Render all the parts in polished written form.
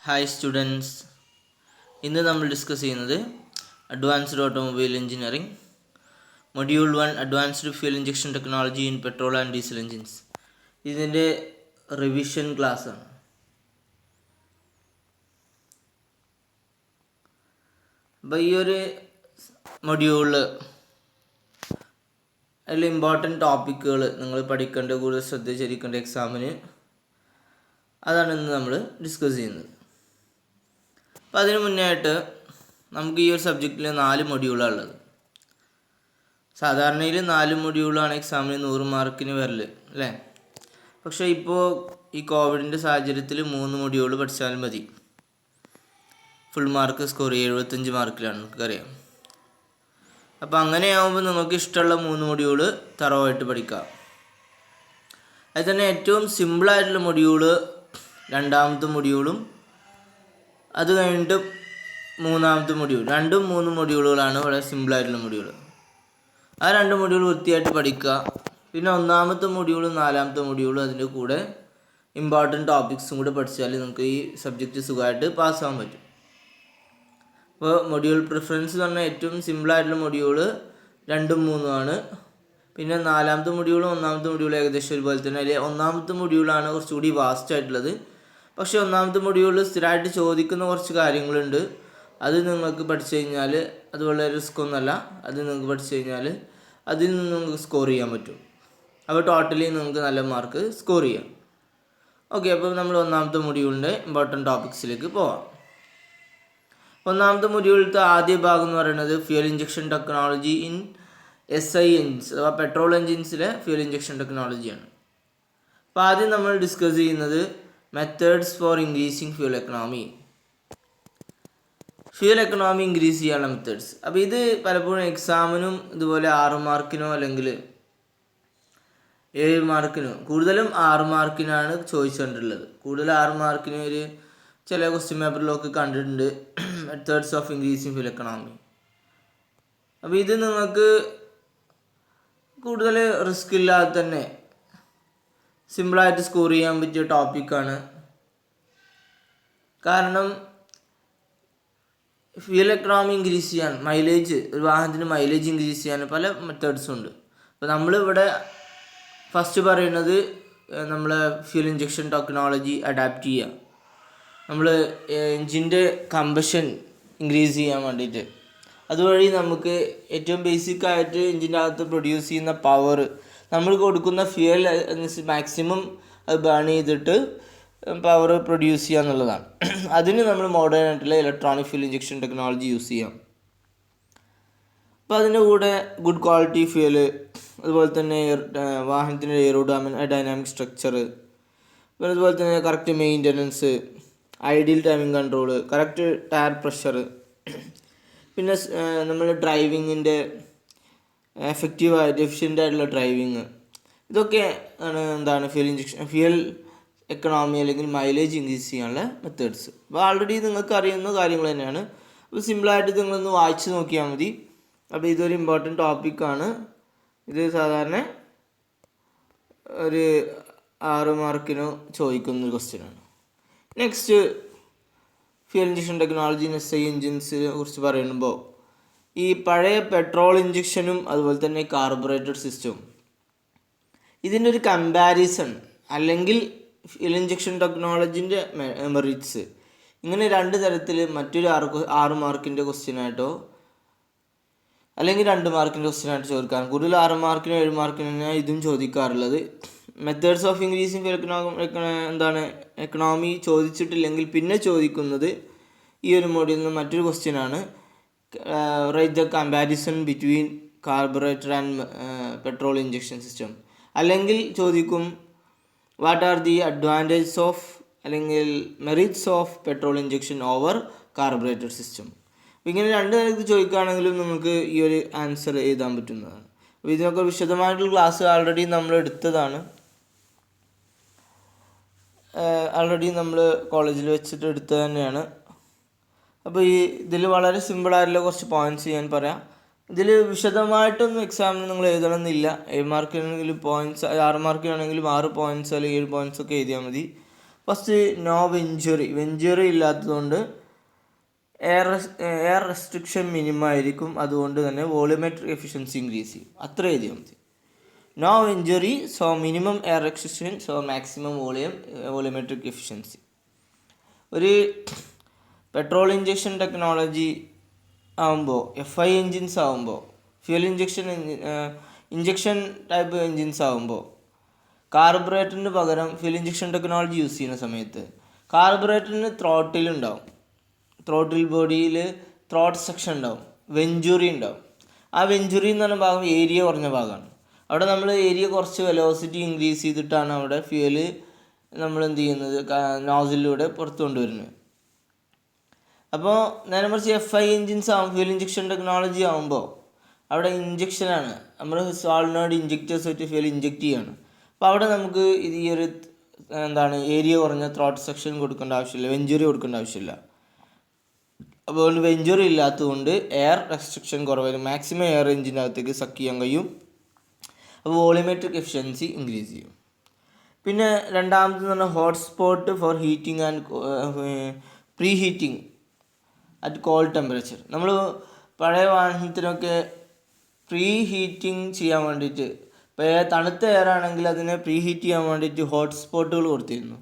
Hi students, ഇന്ന് നമ്മൾ discuss ചെയ്യുന്നത് advanced automobile engineering module 1 advanced fuel injection technology in petrol and diesel engines. ഇതിൻ്റെ revision ക്ലാസ്സാണ്. അപ്പോൾ ഈ ഒരു മൊഡ്യൂളിൽ അതിൽ ഇമ്പോർട്ടൻറ്റ് ടോപ്പിക്കുകൾ നിങ്ങൾ പഠിക്കേണ്ട, കൂടുതൽ ശ്രദ്ധിച്ചിരിക്കേണ്ട എക്സാമിന്, അതാണ് ഇന്ന് നമ്മൾ ഡിസ്കസ് ചെയ്യുന്നത്. അപ്പോൾ അതിന് മുന്നായിട്ട് നമുക്ക് ഈ ഒരു സബ്ജക്റ്റിൽ 4 മൊഡ്യൂളാണ് ഉള്ളത്. സാധാരണയിൽ 4 മൊഡ്യൂളാണ് എക്സാമിന് 100 മാർക്കിന് വരൽ അല്ലേ. പക്ഷേ ഇപ്പോൾ ഈ കോവിഡിൻ്റെ സാഹചര്യത്തിൽ 3 മൊഡ്യൂൾ പഠിച്ചാലും മതി, ഫുൾ മാർക്ക് സ്കോർ ചെയ്യുക. 75 മാർക്കിലാണ്, നമുക്കറിയാം. അപ്പോൾ അങ്ങനെയാകുമ്പോൾ നിങ്ങൾക്ക് ഇഷ്ടമുള്ള 3 മൊഡ്യൂൾ തറവായിട്ട് പഠിക്കാം. അതിൽ തന്നെ ഏറ്റവും സിമ്പിളായിട്ടുള്ള മൊഡ്യൂള് 2ാമത്തെ മൊഡ്യൂളും അത് കഴിഞ്ഞിട്ട് 3ാമത്തെ മൊഡ്യൂൾ. 2ഉം 3ഉം മൊഡ്യൂളുകളാണ് വളരെ സിമ്പിളായിട്ടുള്ള മൊഡ്യൂൾ. ആ 2 മൊഡ്യൂൾ വൃത്തിയായിട്ട് പഠിക്കുക. പിന്നെ 1ാമത്തെ മൊഡ്യൂളും 4ാമത്തെ മൊഡ്യൂളും അതിൻ്റെ കൂടെ ഇമ്പോർട്ടൻറ്റ് ടോപ്പിക്സും കൂടെ പഠിച്ചാൽ നമുക്ക് ഈ സബ്ജക്റ്റ് സുഖമായിട്ട് പാസ്സാകാൻ പറ്റും. അപ്പോൾ മൊഡ്യൂൾ പ്രിഫറൻസ് എന്ന് പറഞ്ഞാൽ ഏറ്റവും സിമ്പിളായിട്ടുള്ള മൊഡ്യൂൾ 2ഉം 3ഉം ആണ്. പിന്നെ 4ാമത്തെ മൊഡ്യൂളും 1ാമത്തെ മൊഡ്യൂളും ഏകദേശം ഒരുപോലെ തന്നെ. അതിൽ 1ാമത്തെ മൊഡ്യൂളാണ് കുറച്ചുകൂടി വാസ്റ്റ് ആയിട്ടുള്ളത്. പക്ഷേ 1ാമത്തെ മൊഡ്യൂളിൽ സ്ഥിരമായിട്ട് ചോദിക്കുന്ന കുറച്ച് കാര്യങ്ങളുണ്ട്. അത് നിങ്ങൾക്ക് പഠിച്ചു കഴിഞ്ഞാൽ അത് വളരെ റിസ്ക് ഒന്നുമല്ല. അത് നിങ്ങൾക്ക് പഠിച്ചു കഴിഞ്ഞാൽ അതിൽ നിന്ന് നിങ്ങൾക്ക് സ്കോർ ചെയ്യാൻ പറ്റും. അപ്പോൾ ടോട്ടലി നിങ്ങൾക്ക് നല്ല മാർക്ക് സ്കോർ ചെയ്യാം. ഓക്കെ, അപ്പോൾ നമ്മൾ 1ാമത്തെ മൊഡ്യൂളിൻ്റെ ഇമ്പോർട്ടൻറ്റ് ടോപ്പിക്സിലേക്ക് പോവാം. 1ാമത്തെ മൊഡ്യൂളിലത്തെ ആദ്യ ഭാഗം എന്ന് പറയുന്നത് fuel injection technology in SI engines അഥവാ പെട്രോൾ എഞ്ചിൻസിലെ ഫ്യൂൽ ഇഞ്ചക്ഷൻ ടെക്നോളജിയാണ്. അപ്പോൾ ആദ്യം നമ്മൾ ഡിസ്കസ് ചെയ്യുന്നത് methods four increasing fuel economy. Fuel economy increase ചെയ്യാനുള്ള മെത്തേഡ്സ്. അപ്പോൾ ഇത് പലപ്പോഴും എക്സാമിനും ഇതുപോലെ 6 മാർക്കിനോ അല്ലെങ്കിൽ 7 മാർക്കിനോ, കൂടുതലും 6 മാർക്കിനാണ് ചോദിച്ചുകൊണ്ടുള്ളത്. കൂടുതൽ 6 മാർക്കിന് ഒരു ചില ക്വസ്റ്റ്യൻ പേപ്പറിലൊക്കെ കണ്ടിട്ടുണ്ട് methods of increasing fuel economy. അപ്പോൾ ഇത് നിങ്ങൾക്ക് കൂടുതൽ റിസ്ക് ഇല്ലാതെ തന്നെ സിമ്പിളായിട്ട് സ്കോർ ചെയ്യാൻ പറ്റിയ ടോപ്പിക്കാണ്. കാരണം ഫ്യൂൽ എക്കണോമി ഇൻക്രീസ് ചെയ്യാൻ, മൈലേജ്, ഒരു വാഹനത്തിന് മൈലേജ് ഇൻക്രീസ് ചെയ്യാൻ പല മെത്തേഡ്സും ഉണ്ട്. അപ്പോൾ നമ്മളിവിടെ ഫസ്റ്റ് പറയുന്നത് നമ്മൾ ഫ്യൂൽ ഇഞ്ചക്ഷൻ ടെക്നോളജി അഡാപ്റ്റ് ചെയ്യുക. നമ്മൾ എൻജിൻ്റെ കമ്പഷൻ ഇൻക്രീസ് ചെയ്യാൻ വേണ്ടിയിട്ട് അതുവഴി നമുക്ക് ഏറ്റവും ബേസിക്കായിട്ട് എൻജിൻ്റെ അകത്ത് പ്രൊഡ്യൂസ് ചെയ്യുന്ന പവർ, നമ്മൾ കൊടുക്കുന്ന ഫ്യൂൽ മാക്സിമം അത് ബേൺ ചെയ്തിട്ട് പവർ പ്രൊഡ്യൂസ് ചെയ്യുക എന്നുള്ളതാണ്. അതിന് നമ്മൾ മോഡേൺ ആയിട്ടുള്ള electronic fuel injection technology use ചെയ്യാം. അപ്പോൾ അതിൻ്റെ കൂടെ ഗുഡ് ക്വാളിറ്റി ഫ്യൂല്, അതുപോലെ തന്നെ വാഹനത്തിൻ്റെ ഡൈനാമിക് സ്ട്രക്ചർ, പിന്നെ അതുപോലെ തന്നെ correct maintenance, ideal timing control, correct tyre pressure, പിന്നെ നമ്മൾ ഡ്രൈവിങ്ങിൻ്റെ എഫിഷ്യൻ്റ് ആയിട്ടുള്ള ഡ്രൈവിങ്, ഇതൊക്കെ ആണ് എന്താണ് ഫ്യൂൽ എക്കണോമി അല്ലെങ്കിൽ മൈലേജ് ഇൻക്രീസ് ചെയ്യാനുള്ള മെത്തേഡ്സ്. അപ്പോൾ ആൾറെഡി നിങ്ങൾക്ക് അറിയുന്ന കാര്യങ്ങൾ തന്നെയാണ്. അപ്പോൾ സിമ്പിളായിട്ട് നിങ്ങളൊന്ന് വായിച്ച് നോക്കിയാൽ മതി. അപ്പോൾ ഇതൊരു ഇമ്പോർട്ടൻറ്റ് ടോപ്പിക്കാണ്. ഇത് സാധാരണ ഒരു 6 മാർക്കിനോ ചോദിക്കുന്നൊരു ക്വസ്റ്റ്യനാണ്. Next, fuel injection technology in SI എഞ്ചിൻസിനെ കുറിച്ച് പറയുമ്പോൾ ഈ പഴയ പെട്രോൾ ഇഞ്ചക്ഷനും അതുപോലെ തന്നെ കാർബറേറ്റഡ് സിസ്റ്റവും, ഇതിൻ്റെ ഒരു കമ്പാരിസൺ അല്ലെങ്കിൽ ഫ്യൂൽ ഇഞ്ചക്ഷൻ ടെക്നോളജിൻ്റെ മെറിറ്റ്സ്, ഇങ്ങനെ 2 തരത്തിൽ മറ്റൊരു 6 മാർക്കിൻ്റെ ക്വസ്റ്റ്യനായിട്ടോ അല്ലെങ്കിൽ 2 മാർക്കിൻ്റെ ക്വസ്റ്റ്യനായിട്ട് ചോദിക്കാം. കൂടുതൽ 6 മാർക്കിനോ 7 മാർക്കിനോ തന്നെയാണ് ഇതും ചോദിക്കാറുള്ളത്. മെത്തേഡ്സ് ഓഫ് ഇൻക്രീസിങ് എക്കണോമി ചോദിച്ചിട്ടില്ലെങ്കിൽ പിന്നെ ചോദിക്കുന്നത് ഈ ഒരു മോഡ്യൂളിൽ നിന്ന് മറ്റൊരു ക്വസ്റ്റ്യനാണ്. Write the comparison between carburettor and petrol injection system. അല്ലെങ്കിൽ ചോദിക്കും what are the advantages of അല്ലെങ്കിൽ merits of petrol injection over carburettor system. അപ്പോൾ ഇങ്ങനെ 2 തരത്തിൽ ചോദിക്കുകയാണെങ്കിലും നമുക്ക് ഈ ഒരു ആൻസർ എഴുതാൻ പറ്റുന്നതാണ്. അപ്പോൾ ഇതിനൊക്കെ വിശദമായിട്ടുള്ള ക്ലാസ് ആൾറെഡി നമ്മൾ എടുത്തതാണ്. നമ്മൾ കോളേജിൽ വെച്ചിട്ട് എടുത്തത് തന്നെയാണ്. അപ്പോൾ ഇതിൽ വളരെ സിമ്പിളായിട്ടുള്ള കുറച്ച് പോയിൻറ്റ്സ് ഞാൻ പറയാം. ഇതിൽ വിശദമായിട്ടൊന്നും എക്സാമിന് നിങ്ങൾ എഴുതണമെന്നില്ല. 7 മാർക്കിനാണെങ്കിലും പോയിൻറ്റ്സ്, 6 മാർക്കിനാണെങ്കിലും 6 പോയിൻറ്റ്സ് അല്ലെങ്കിൽ 7 പോയിൻറ്റ്സ് ഒക്കെ എഴുതിയാൽ മതി. ഫസ്റ്റ് നോ വെഞ്ചുറി ഇല്ലാത്തതുകൊണ്ട് എയർ റെസ്ട്രിക്ഷൻ മിനിമം ആയിരിക്കും, അതുകൊണ്ട് തന്നെ വോളിയോമെട്രിക് എഫിഷ്യൻസി ഇൻക്രീസ് ചെയ്യും. അത്ര എഴുതിയാൽ മതി. No venturi, so minimum air restriction, so maximum volumetric efficiency. ഒരു പെട്രോൾ ഇഞ്ചക്ഷൻ ടെക്നോളജി ആകുമ്പോൾ, FI എൻജിൻസ് ആകുമ്പോൾ, ഫ്യൂൽ ഇഞ്ചക്ഷൻ ടൈപ്പ് എൻജിൻസ് ആകുമ്പോൾ കാർബറേറ്ററിന് പകരം ഫ്യൂൽ ഇഞ്ചക്ഷൻ ടെക്നോളജി യൂസ് ചെയ്യുന്ന സമയത്ത് കാർബറേറ്ററിന് ത്രോട്ടിലുണ്ടാവും, ത്രോട്ടിൽ ബോഡിയിൽ ത്രോട്ട് സെക്ഷൻ ഉണ്ടാവും, വെഞ്ചുറി ഉണ്ടാവും. ആ വെഞ്ചുറി എന്ന് പറഞ്ഞ ഭാഗം ഏരിയ കുറഞ്ഞ ഭാഗമാണ്. അവിടെ നമ്മൾ ഏരിയ കുറച്ച് വെലോസിറ്റി ഇൻക്രീസ് ചെയ്തിട്ടാണ് അവിടെ ഫ്യൂല് നമ്മൾ എന്ത് ചെയ്യുന്നത്, നോസിലൂടെ പുറത്തു കൊണ്ടുവരുന്നത്. അപ്പോൾ നേരെ മറിച്ച് FI എൻജിൻസ് ആകുമ്പോൾ, ഫ്യൂൽ ഇഞ്ചക്ഷൻ ടെക്നോളജി ആകുമ്പോൾ അവിടെ ഇഞ്ചക്ഷനാണ്, നമ്മൾ സോളിനോയിഡ് ഇഞ്ചക്ടേഴ്സ് വെച്ച് ഫ്യൂൽ ഇഞ്ചക്ട് ചെയ്യാണ്. അപ്പോൾ അവിടെ നമുക്ക് ഈ ഒരു ഏരിയ കുറഞ്ഞ ത്രോട്ട് സെക്ഷൻ കൊടുക്കേണ്ട ആവശ്യമില്ല, വെഞ്ചുറി കൊടുക്കേണ്ട ആവശ്യമില്ല. അപ്പോൾ വെഞ്ചുറി ഇല്ലാത്തതുകൊണ്ട് എയർ റെസ്ട്രിക്ഷൻ കുറവായിരിക്കും, മാക്സിമം എയർ എഞ്ചിൻ്റെ അകത്തേക്ക് സക്ക് ചെയ്യാൻ കഴിയും. അപ്പോൾ വോളിയോമെട്രിക് എഫിഷ്യൻസി ഇൻക്രീസ് ചെയ്യും. പിന്നെ രണ്ടാമത് പറഞ്ഞാൽ hotspot for heating and preheating at cold temperature. നമ്മൾ പഴയ വാഹനത്തിനൊക്കെ പ്രീ ഹീറ്റിംഗ് ചെയ്യാൻ വേണ്ടിയിട്ട്, ഇപ്പോൾ തണുത്ത എയർ ആണെങ്കിൽ അതിനെ പ്രീ ഹീറ്റ് ചെയ്യാൻ വേണ്ടിയിട്ട് ഹോട്ട്സ്പോട്ടുകൾ കൊടുത്തിരുന്നു.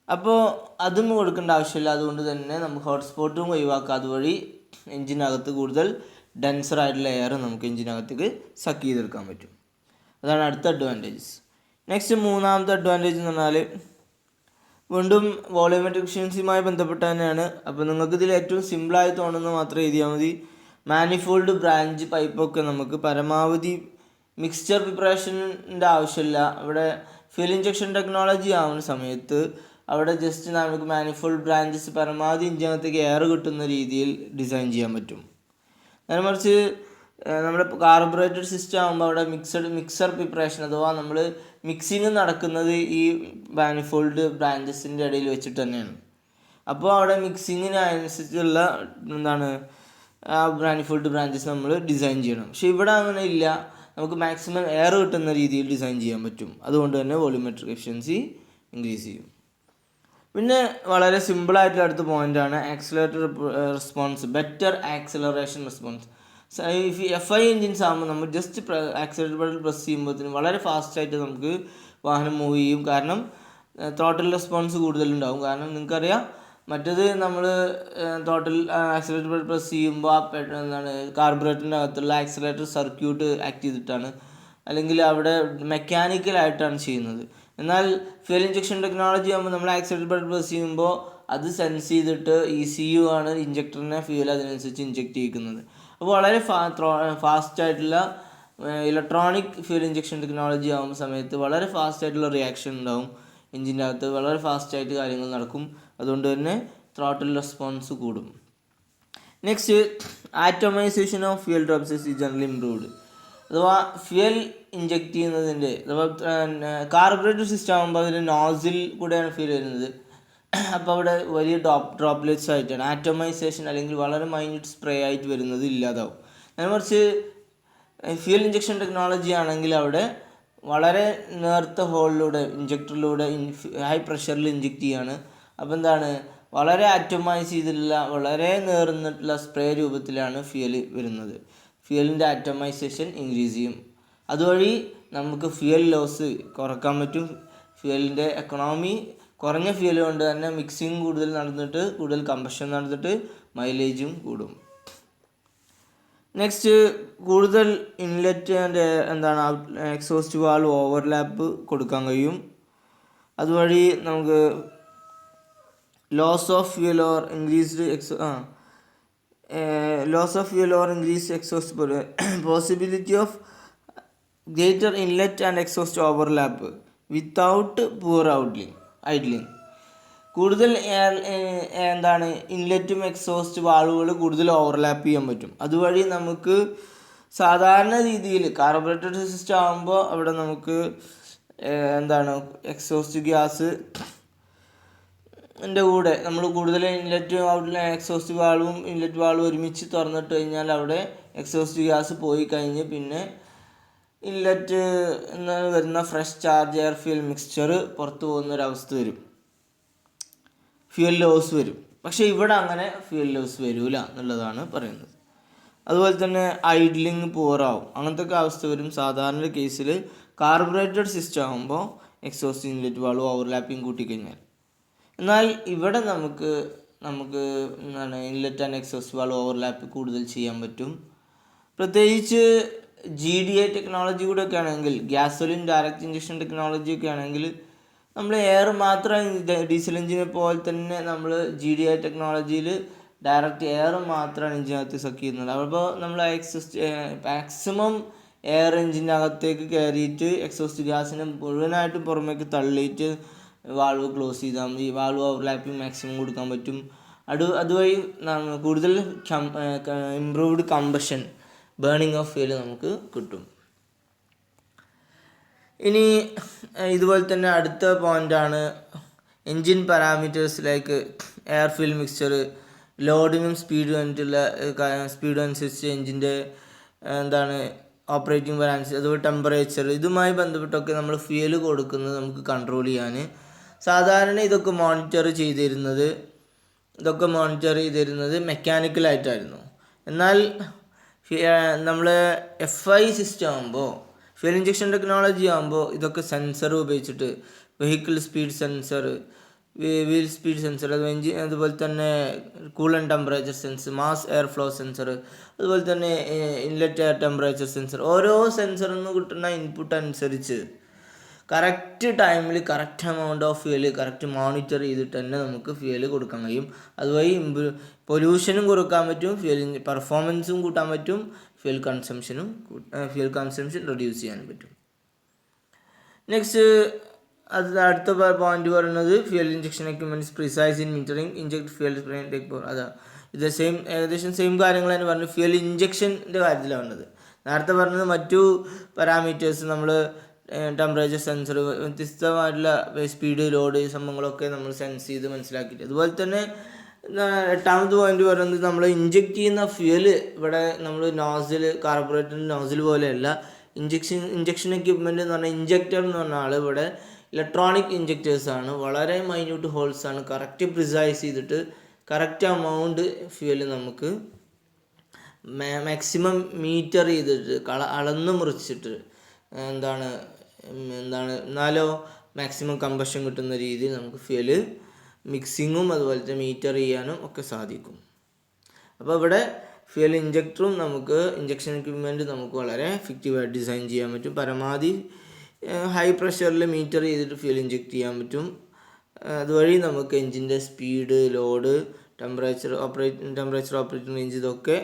അപ്പോൾ അതും കൊടുക്കേണ്ട ആവശ്യമില്ല, അതുകൊണ്ട് തന്നെ നമുക്ക് ഹോട്ട്സ്പോട്ടും ഒഴിവാക്കാം. അതുവഴി എഞ്ചിനകത്ത് കൂടുതൽ ഡെൻസർ ആയിട്ടുള്ള എയർ നമുക്ക് എഞ്ചിനകത്തേക്ക് സക്ക് ചെയ്തെടുക്കാൻ പറ്റും. അതാണ് അടുത്ത അഡ്വാൻറ്റേജസ്. നെക്സ്റ്റ് മൂന്നാമത്തെ അഡ്വാൻറ്റേജ് എന്ന് പറഞ്ഞാൽ വീണ്ടും വോളിയോമെട്രിക് എഫിഷ്യൻസിയുമായി ബന്ധപ്പെട്ട് തന്നെയാണ്. അപ്പോൾ നിങ്ങൾക്ക് ഇതിൽ ഏറ്റവും സിമ്പിളായി തോന്നുന്നത് മാത്രം എഴുതിയാൽ മതി. മാനിഫോൾഡ് ബ്രാഞ്ച് പൈപ്പൊക്കെ നമുക്ക് പരമാവധി മിക്സ്ചർ പ്രിപ്പറേഷൻ്റെ ആവശ്യമില്ല. ഇവിടെ ഫ്യൂൽ ഇഞ്ചക്ഷൻ ടെക്നോളജി ആവുന്ന സമയത്ത് അവിടെ ജസ്റ്റ് നമുക്ക് മാനിഫോൾഡ് ബ്രാഞ്ചസ് പരമാവധി ഇഞ്ചിനകത്തേക്ക് എയർ കിട്ടുന്ന രീതിയിൽ ഡിസൈൻ ചെയ്യാൻ പറ്റും. നേരെ മറിച്ച് നമ്മുടെ കാർബറേറ്റഡ് സിസ്റ്റം ആകുമ്പോൾ അവിടെ മിക്സർ പ്രിപ്പറേഷൻ അഥവാ നമ്മൾ മിക്സിങ് നടക്കുന്നത് ഈ മാനിഫോൾഡ് ബ്രാഞ്ചസിൻ്റെ ഇടയിൽ വെച്ചിട്ട് തന്നെയാണ്. അപ്പോൾ അവിടെ മിക്സിങ്ങിനനുസരിച്ചുള്ള ആ മാനിഫോൾഡ് ബ്രാഞ്ചസ് നമ്മൾ ഡിസൈൻ ചെയ്യണം. പക്ഷേ ഇവിടെ അങ്ങനെ ഇല്ല, നമുക്ക് മാക്സിമം എയർ കിട്ടുന്ന രീതിയിൽ ഡിസൈൻ ചെയ്യാൻ പറ്റും. അതുകൊണ്ട് തന്നെ വോളിയോമെട്രിക് എഫിഷ്യൻസി ഇൻക്രീസ് ചെയ്യും. പിന്നെ വളരെ സിമ്പിളായിട്ടുള്ള അടുത്ത പോയിൻ്റാണ് accelerator response, better acceleration response. FI engines ആകുമ്പോൾ നമ്മൾ ജസ്റ്റ് ആക്സിലറേറ്റർ പെഡൽ പ്രസ് ചെയ്യുമ്പോഴത്തേനും വളരെ ഫാസ്റ്റായിട്ട് നമുക്ക് വാഹനം മൂവ് ചെയ്യും. കാരണം ത്രോട്ടിൽ റെസ്പോൺസ് കൂടുതലുണ്ടാവും. കാരണം നിങ്ങൾക്കറിയാം, മറ്റേത് നമ്മൾ ത്രോട്ടിൽ ആക്സിലറേറ്റർ പെഡൽ പ്രസ് ചെയ്യുമ്പോൾ കാർബറേറ്ററിൻ്റെ അകത്തുള്ള ആക്സിലറേറ്റർ സർക്യൂട്ട് ആക്ട് ചെയ്തിട്ടാണ്, അല്ലെങ്കിൽ അവിടെ മെക്കാനിക്കലായിട്ടാണ് ചെയ്യുന്നത്. എന്നാൽ ഫ്യൂൽ ഇഞ്ചക്ഷൻ ടെക്നോളജി ആകുമ്പോൾ നമ്മൾ ആക്സിലറേറ്റർ പെഡൽ പ്രസ് ചെയ്യുമ്പോൾ അത് സെൻസ് ചെയ്തിട്ട് ECU ആണ് ഇഞ്ചക്ടറിനെ ഫ്യൂൽ അതിനനുസരിച്ച് ഇഞ്ചക്ട് ചെയ്യിക്കുന്നത്. അപ്പോൾ വളരെ ഫാസ്റ്റായിട്ടുള്ള ഇലക്ട്രോണിക് ഫ്യൂൽ ഇഞ്ചക്ഷൻ ടെക്നോളജി ആകുന്ന സമയത്ത് വളരെ ഫാസ്റ്റായിട്ടുള്ള റിയാക്ഷൻ ഉണ്ടാവും എഞ്ചിൻ്റെ അകത്ത്, വളരെ ഫാസ്റ്റായിട്ട് കാര്യങ്ങൾ നടക്കും. അതുകൊണ്ട് തന്നെ ത്രോട്ടിൽ റെസ്പോൺസ് കൂടും. Next, atomization of fuel drops is generally improved. അഥവാ ഫ്യൂൽ ഇഞ്ചക്ട് ചെയ്യുന്നതിൻ്റെ അഥവാ കാർബറേറ്റർ സിസ്റ്റം ആകുമ്പോൾ അതിൻ്റെ നോസിൽ കൂടെയാണ് ഫ്യൂൽ വരുന്നത്. അപ്പോൾ അവിടെ വലിയ ഡ്രോപ്ലെറ്റ്സ് ആയിട്ടാണ് ആറ്റോമൈസേഷൻ, അല്ലെങ്കിൽ വളരെ മൈന്യൂട്ട് സ്പ്രേ ആയിട്ട് വരുന്നത് ഇല്ലാതാവും. അതിനെ മറിച്ച് ഫ്യൂൽ ഇഞ്ചക്ഷൻ ടെക്നോളജി ആണെങ്കിൽ അവിടെ വളരെ നേർത്ത ഹോളിലൂടെ ഇഞ്ചക്ടറിലൂടെ ഹൈ പ്രഷറിൽ ഇഞ്ചക്ട് ചെയ്യാണ്. അപ്പോൾ വളരെ ആറ്റോമൈസ് ചെയ്തിട്ടുള്ള വളരെ നേർന്നിട്ടുള്ള സ്പ്രേ രൂപത്തിലാണ് ഫ്യൂൽ വരുന്നത്. ഫ്യൂലിൻ്റെ ആറ്റോമൈസേഷൻ ഇൻക്രീസ് ചെയ്യും. അതുവഴി നമുക്ക് ഫ്യൂൽ ലോസ് കുറക്കാൻ പറ്റും. ഫ്യൂലിൻ്റെ എക്കണോമി കുറഞ്ഞ ഫ്യൂൽ കൊണ്ട് തന്നെ മിക്സിങ് കൂടുതൽ നടന്നിട്ട് കൂടുതൽ കമ്പഷൻ നടന്നിട്ട് മൈലേജും കൂടും. നെക്സ്റ്റ്, കൂടുതൽ inlet and exhaust valve overlap കൊടുക്കാൻ കഴിയും. അതുവഴി നമുക്ക് loss of fuel or increased exhaust possibility of greater inlet and exhaust overlap without poor idling. കൂടുതൽ ഇൻലെറ്റും എക്സോസ്റ്റ് വാൾവുകൾ കൂടുതൽ ഓവർലാപ്പ് ചെയ്യാൻ പറ്റും. അതുവഴി നമുക്ക് സാധാരണ രീതിയിൽ കാർബറേറ്റഡ് സിസ്റ്റം ആകുമ്പോൾ അവിടെ നമുക്ക് എക്സോസ്റ്റ് ഗ്യാസ് കൂടെ നമ്മൾ കൂടുതൽ ഇൻലെറ്റും എക്സോസ്റ്റ് വാൾവും ഒരുമിച്ച് തുറന്നിട്ട് കഴിഞ്ഞാൽ അവിടെ എക്സോസ്റ്റ് ഗ്യാസ് പോയി കഴിഞ്ഞ് പിന്നെ ഇൻലെറ്റ് വരുന്ന fresh charge air fuel mixture പുറത്തു പോകുന്നൊരവസ്ഥ വരും. ഫ്യൂൽ ലോസ് വരും. പക്ഷേ ഇവിടെ അങ്ങനെ ഫ്യൂൽ ലോസ് വരില്ല എന്നുള്ളതാണ് പറയുന്നത്. അതുപോലെ തന്നെ ഐഡ്ലിങ് പൂറാവും, അങ്ങനത്തെ ഒക്കെ അവസ്ഥ വരും സാധാരണ കേസിൽ കാർബറേറ്റഡ് സിസ്റ്റം ആകുമ്പോൾ എക്സോസ്റ്റ് ഇൻലെറ്റ് വാൾവ് ഓവർലാപ്പിംഗ് കൂട്ടിക്കഴിഞ്ഞാൽ. എന്നാൽ ഇവിടെ നമുക്ക് എന്താണ് inlet and exhaust valve overlap കൂടുതൽ ചെയ്യാൻ പറ്റും. പ്രത്യേകിച്ച് GDI ടെക്നോളജി കൂടെ ഒക്കെ ആണെങ്കിൽ, ഗ്യാസോലിൻ ഡയറക്റ്റ് ഇഞ്ചക്ഷൻ ടെക്നോളജി ഒക്കെ ആണെങ്കിൽ നമ്മൾ എയർ മാത്രം ഡീസൽ എഞ്ചിനെ പോലെ തന്നെ നമ്മൾ GDI ടെക്നോളജിയിൽ ഡയറക്റ്റ് എയർ മാത്രമാണ് എഞ്ചിനകത്ത് സക്ക് ചെയ്യുന്നത്. അപ്പോൾ നമ്മൾ മാക്സിമം എയർ എഞ്ചിൻ്റെ അകത്തേക്ക് കയറിയിട്ട് എക്സോസ്റ്റ് ഗ്യാസിനെ മുഴുവനായിട്ടും പുറമേക്ക് തള്ളിയിട്ട് വാൾവ് ക്ലോസ് ചെയ്താൽ മതി. വാൾവ് ഓവർലാപ്പിംഗ് മാക്സിമം കൊടുക്കാൻ പറ്റും. അതുവഴി കൂടുതൽ improved combustion, burning of fuel നമുക്ക് കിട്ടും. ഇനി ഇതുപോലെ തന്നെ അടുത്ത പോയിൻ്റാണ് engine parameters like air fuel mixture, ലോഡിനും സ്പീഡും അനുസരിച്ച് എൻജിൻ്റെ ഓപ്പറേറ്റിംഗ് പാരാമീറ്റേഴ്സ്, അതുപോലെ ടെമ്പറേച്ചർ, ഇതുമായി ബന്ധപ്പെട്ടൊക്കെ നമ്മൾ ഫ്യൂൽ കൊടുക്കുന്നത് നമുക്ക് കൺട്രോൾ ചെയ്യാൻ സാധാരണ ഇതൊക്കെ മോണിറ്റർ ചെയ്തിരുന്നത് മെക്കാനിക്കലായിട്ടായിരുന്നു. എന്നാൽ നമ്മൾ FI സിസ്റ്റം ആകുമ്പോൾ, ഫ്യൂൽ ഇഞ്ചക്ഷൻ ടെക്നോളജി ആകുമ്പോൾ ഇതൊക്കെ സെൻസർ ഉപയോഗിച്ചിട്ട്, vehicle speed sensor, wheel speed sensor, അതുപോലെ തന്നെ കൂളൻ temperature sensor, mass air flow sensor, അതുപോലെ തന്നെ ഇൻലെറ്റ് എയർ ടെമ്പറേച്ചർ സെൻസർ, ഓരോ സെൻസറിൽ നിന്ന് കിട്ടുന്ന ഇൻപുട്ട് അനുസരിച്ച് കറക്റ്റ് ടൈമിൽ correct amount of fuel correct monitor ചെയ്തിട്ട് തന്നെ നമുക്ക് ഫ്യൂൽ കൊടുക്കാൻ കഴിയും. അതുവഴി പൊല്യൂഷനും കുറക്കാൻ പറ്റും, പെർഫോമൻസും കൂട്ടാൻ പറ്റും, ഫ്യൂൽ കൺസംഷൻ റെഡ്യൂസ് ചെയ്യാൻ പറ്റും. നെക്സ്റ്റ് അടുത്ത പോയിന്റ് പറയുന്നത് fuel injection equipments precise in metering inject fuel take power. ഏകദേശം സെയിം കാര്യങ്ങൾ തന്നെ പറഞ്ഞു. ഫ്യൂൽ ഇഞ്ചക്ഷൻ്റെ കാര്യത്തിലാണ് പറഞ്ഞത്. നേരത്തെ പറഞ്ഞത് മറ്റു പാരാമീറ്റേഴ്സ് നമ്മൾ ടെമ്പറേച്ചർ സെൻസർ, വ്യത്യസ്തമായിട്ടുള്ള സ്പീഡ്, ലോഡ് സംഭവങ്ങളൊക്കെ നമ്മൾ സെൻസ് ചെയ്ത് മനസ്സിലാക്കിയിട്ട്. അതുപോലെ തന്നെ എട്ടാമത്തെ പോയിന്റ് പറയുന്നത് നമ്മൾ ഇഞ്ചെക്ട് ചെയ്യുന്ന ഫ്യൂൽ ഇവിടെ നമ്മൾ കാർബറേറ്ററിൻ്റെ നോസിൽ പോലെയല്ല. ഇഞ്ചക്ഷൻ എക്യുപ്മെൻറ്റ് എന്ന് പറഞ്ഞാൽ ഇഞ്ചക്ടർ എന്ന് പറഞ്ഞ ആൾ ഇവിടെ ഇലക്ട്രോണിക് ഇഞ്ചക്ടേഴ്സാണ്. വളരെ മൈന്യൂട്ട് ഹോൾസാണ്. കറക്റ്റ് പ്രിസൈസ് ചെയ്തിട്ട് കറക്റ്റ് എമൗണ്ട് ഫ്യൂൽ നമുക്ക് മാക്സിമം മീറ്റർ ചെയ്തിട്ട് അളന്ന് മുറിച്ചിട്ട് എന്നാലോ മാക്സിമം കമ്പഷൻ കിട്ടുന്ന രീതിയിൽ നമുക്ക് ഫ്യൂൽ മിക്സിങ്ങും അതുപോലെ തന്നെ മീറ്റർ ചെയ്യാനും ഒക്കെ സാധിക്കും. അപ്പോൾ ഇവിടെ ഫ്യൂൽ ഇഞ്ചക്ടറും ഇഞ്ചക്ഷൻ എക്യുപ്മെൻറ്റ് നമുക്ക് വളരെ എഫക്റ്റീവായിട്ട് ഡിസൈൻ ചെയ്യാൻ പറ്റും. പരമാവധി ഹൈ പ്രഷറിൽ മീറ്റർ ചെയ്തിട്ട് ഫ്യൂൽ ഇഞ്ചക്ട് ചെയ്യാൻ പറ്റും. അതുവഴി നമുക്ക് എൻജിൻ്റെ speed, load, temperature operating range, ഇതൊക്കെ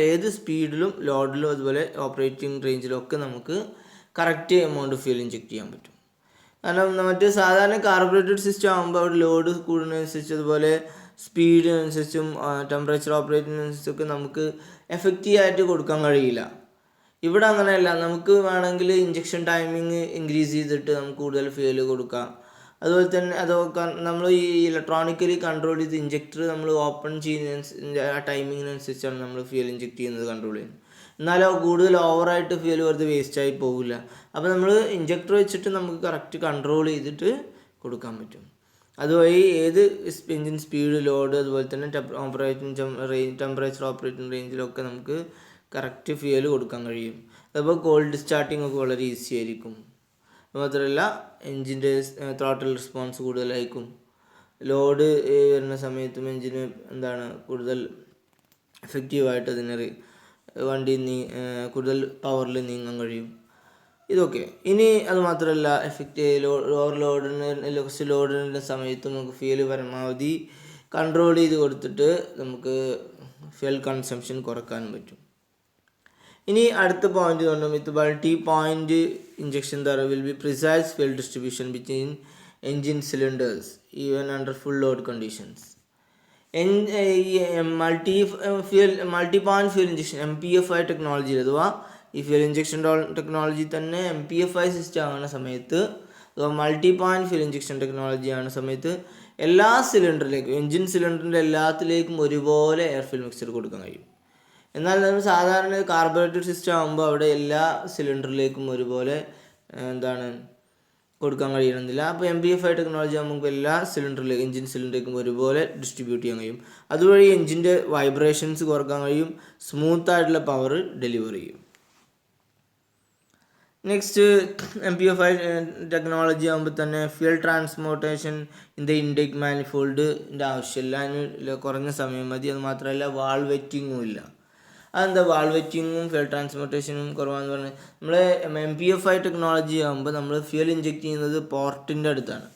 ഏത് സ്പീഡിലും ലോഡിലും അതുപോലെ ഓപ്പറേറ്റിംഗ് റേഞ്ചിലും ഒക്കെ നമുക്ക് കറക്റ്റ് എമൗണ്ട് ഫ്യൂൽ ഇഞ്ചക്ട് ചെയ്യാൻ പറ്റും. കാരണം സാധാരണ കാർബറേറ്റഡ് സിസ്റ്റം ആകുമ്പോൾ അവിടെ ലോഡ് കൂടുന്നതനുസരിച്ച് അതുപോലെ സ്പീഡിനനുസരിച്ചും ടെമ്പറേച്ചർ ഓപ്പറേറ്റിനനുസരിച്ചൊക്കെ നമുക്ക് എഫക്റ്റീവായിട്ട് കൊടുക്കാൻ കഴിയില്ല. ഇവിടെ അങ്ങനെയല്ല. നമുക്ക് വേണമെങ്കിൽ ഇഞ്ചക്ഷൻ ടൈമിങ് ഇൻക്രീസ് ചെയ്തിട്ട് നമുക്ക് കൂടുതൽ ഫ്യൂൽ കൊടുക്കാം. അതുപോലെ തന്നെ അതൊക്കെ നമ്മൾ ഈ ഇലക്ട്രോണിക്കലി കൺട്രോൾ ചെയ്ത് ഇഞ്ചക്ടർ നമ്മൾ ഓപ്പൺ ചെയ്യുന്ന ആ ടൈമിങ്ങിനനുസരിച്ചാണ് നമ്മൾ ഫ്യൂൽ ഇഞ്ചക്ട് ചെയ്യുന്നത്, കൺട്രോൾ ചെയ്യുന്നത്. എന്നാലും കൂടുതൽ ഓവറായിട്ട് ഫ്യൂൽ വെറുതെ വേസ്റ്റായി പോകില്ല. അപ്പോൾ നമ്മൾ ഇഞ്ചക്ടർ വെച്ചിട്ട് നമുക്ക് കറക്റ്റ് കൺട്രോൾ ചെയ്തിട്ട് കൊടുക്കാൻ പറ്റും. അതുവഴി ഏത് എൻജിൻ സ്പീഡ്, ലോഡ്, അതുപോലെ തന്നെ ടെമ്പറേച്ചർ ഓപ്പറേറ്റിംഗ് റേഞ്ചിലൊക്കെ നമുക്ക് കറക്റ്റ് ഫ്യൂൽ കൊടുക്കാൻ കഴിയും. അപ്പോൾ കോൾഡ് സ്റ്റാർട്ടിംഗ് ഒക്കെ വളരെ ഈസി ആയിരിക്കും. മാത്രമല്ല എൻജിൻ്റെ ത്രോട്ടിൽ റെസ്പോൺസ് കൂടുതലായിരിക്കും. ലോഡ് വരുന്ന സമയത്തും എൻജിന് കൂടുതൽ എഫക്റ്റീവായിട്ട് വണ്ടി കൂടുതൽ പവറിൽ നീങ്ങാൻ കഴിയും. ഇതൊക്കെ ഇനി അത് മാത്രമല്ല ലോഡിൻ്റെ സമയത്ത് നമുക്ക് ഫ്യൂൽ പരമാവധി കൺട്രോൾ ചെയ്ത് കൊടുത്തിട്ട് നമുക്ക് ഫ്യൂൽ കൺസംഷൻ കുറക്കാനും പറ്റും. ഇനി അടുത്ത പോയിന്റ് പറഞ്ഞു, വിത്ത് multi point injection will be precise fuel distribution between engine cylinders even under full load conditions. Multi point fuel injection MPFI ടെക്നോളജിയിൽ, അഥവാ ഈ ഫ്യൂൽ ഇഞ്ചക്ഷൻ ടെക്നോളജി തന്നെ MPFI സിസ്റ്റം ആകുന്ന സമയത്ത്, അഥവാ multi point fuel injection technology ആകുന്ന സമയത്ത് എല്ലാ സിലിണ്ടറിലേക്കും, എൻജിൻ സിലിണ്ടറിൻ്റെ എല്ലാത്തിലേക്കും ഒരുപോലെ എയർ ഫ്യൂൽ മിക്സ്ചർ കൊടുക്കാൻ കഴിയും. എന്നാൽ നമ്മൾ സാധാരണ കാർബറേറ്റഡ് സിസ്റ്റം ആകുമ്പോൾ അവിടെ എല്ലാ സിലിണ്ടറിലേക്കും ഒരുപോലെ കൊടുക്കാൻ കഴിയണമെന്നില്ല. അപ്പോൾ MPFI ടെക്നോളജി നമുക്ക് എല്ലാ സിലിണ്ടറിലേക്കും എഞ്ചിൻ സിലിണ്ടറിലേക്കും ഒരുപോലെ ഡിസ്ട്രിബ്യൂട്ട് ചെയ്യാൻ കഴിയും. അതുവഴി എഞ്ചിൻ്റെ വൈബ്രേഷൻസ് കുറക്കാൻ കഴിയും, സ്മൂത്തായിട്ടുള്ള പവർ ഡെലിവർ ചെയ്യും. നെക്സ്റ്റ് MPFI ടെക്നോളജി ആകുമ്പോൾ തന്നെ ഫ്യൂൽ ട്രാൻസ്പോർട്ടേഷൻ ഇൻ ഇൻടേക്ക് മാനിഫോൾഡിൻ്റെ ആവശ്യമില്ല, അതിന് കുറഞ്ഞ സമയം മതി. അത് മാത്രമല്ല വാൾ വെറ്റിങ്ങും ഇല്ല. അതെന്താ വാൾ വെറ്റിങ്ങും ഫ്യൂൽ ട്രാൻസ്പോർട്ടേഷനും കുറവാന്ന് പറഞ്ഞാൽ, നമ്മൾ MPFI ടെക്നോളജി ആകുമ്പോൾ നമ്മൾ ഫ്യൂൽ ഇഞ്ചെക്ട് ചെയ്യുന്നത് പോർട്ടിൻ്റെ അടുത്താണ്.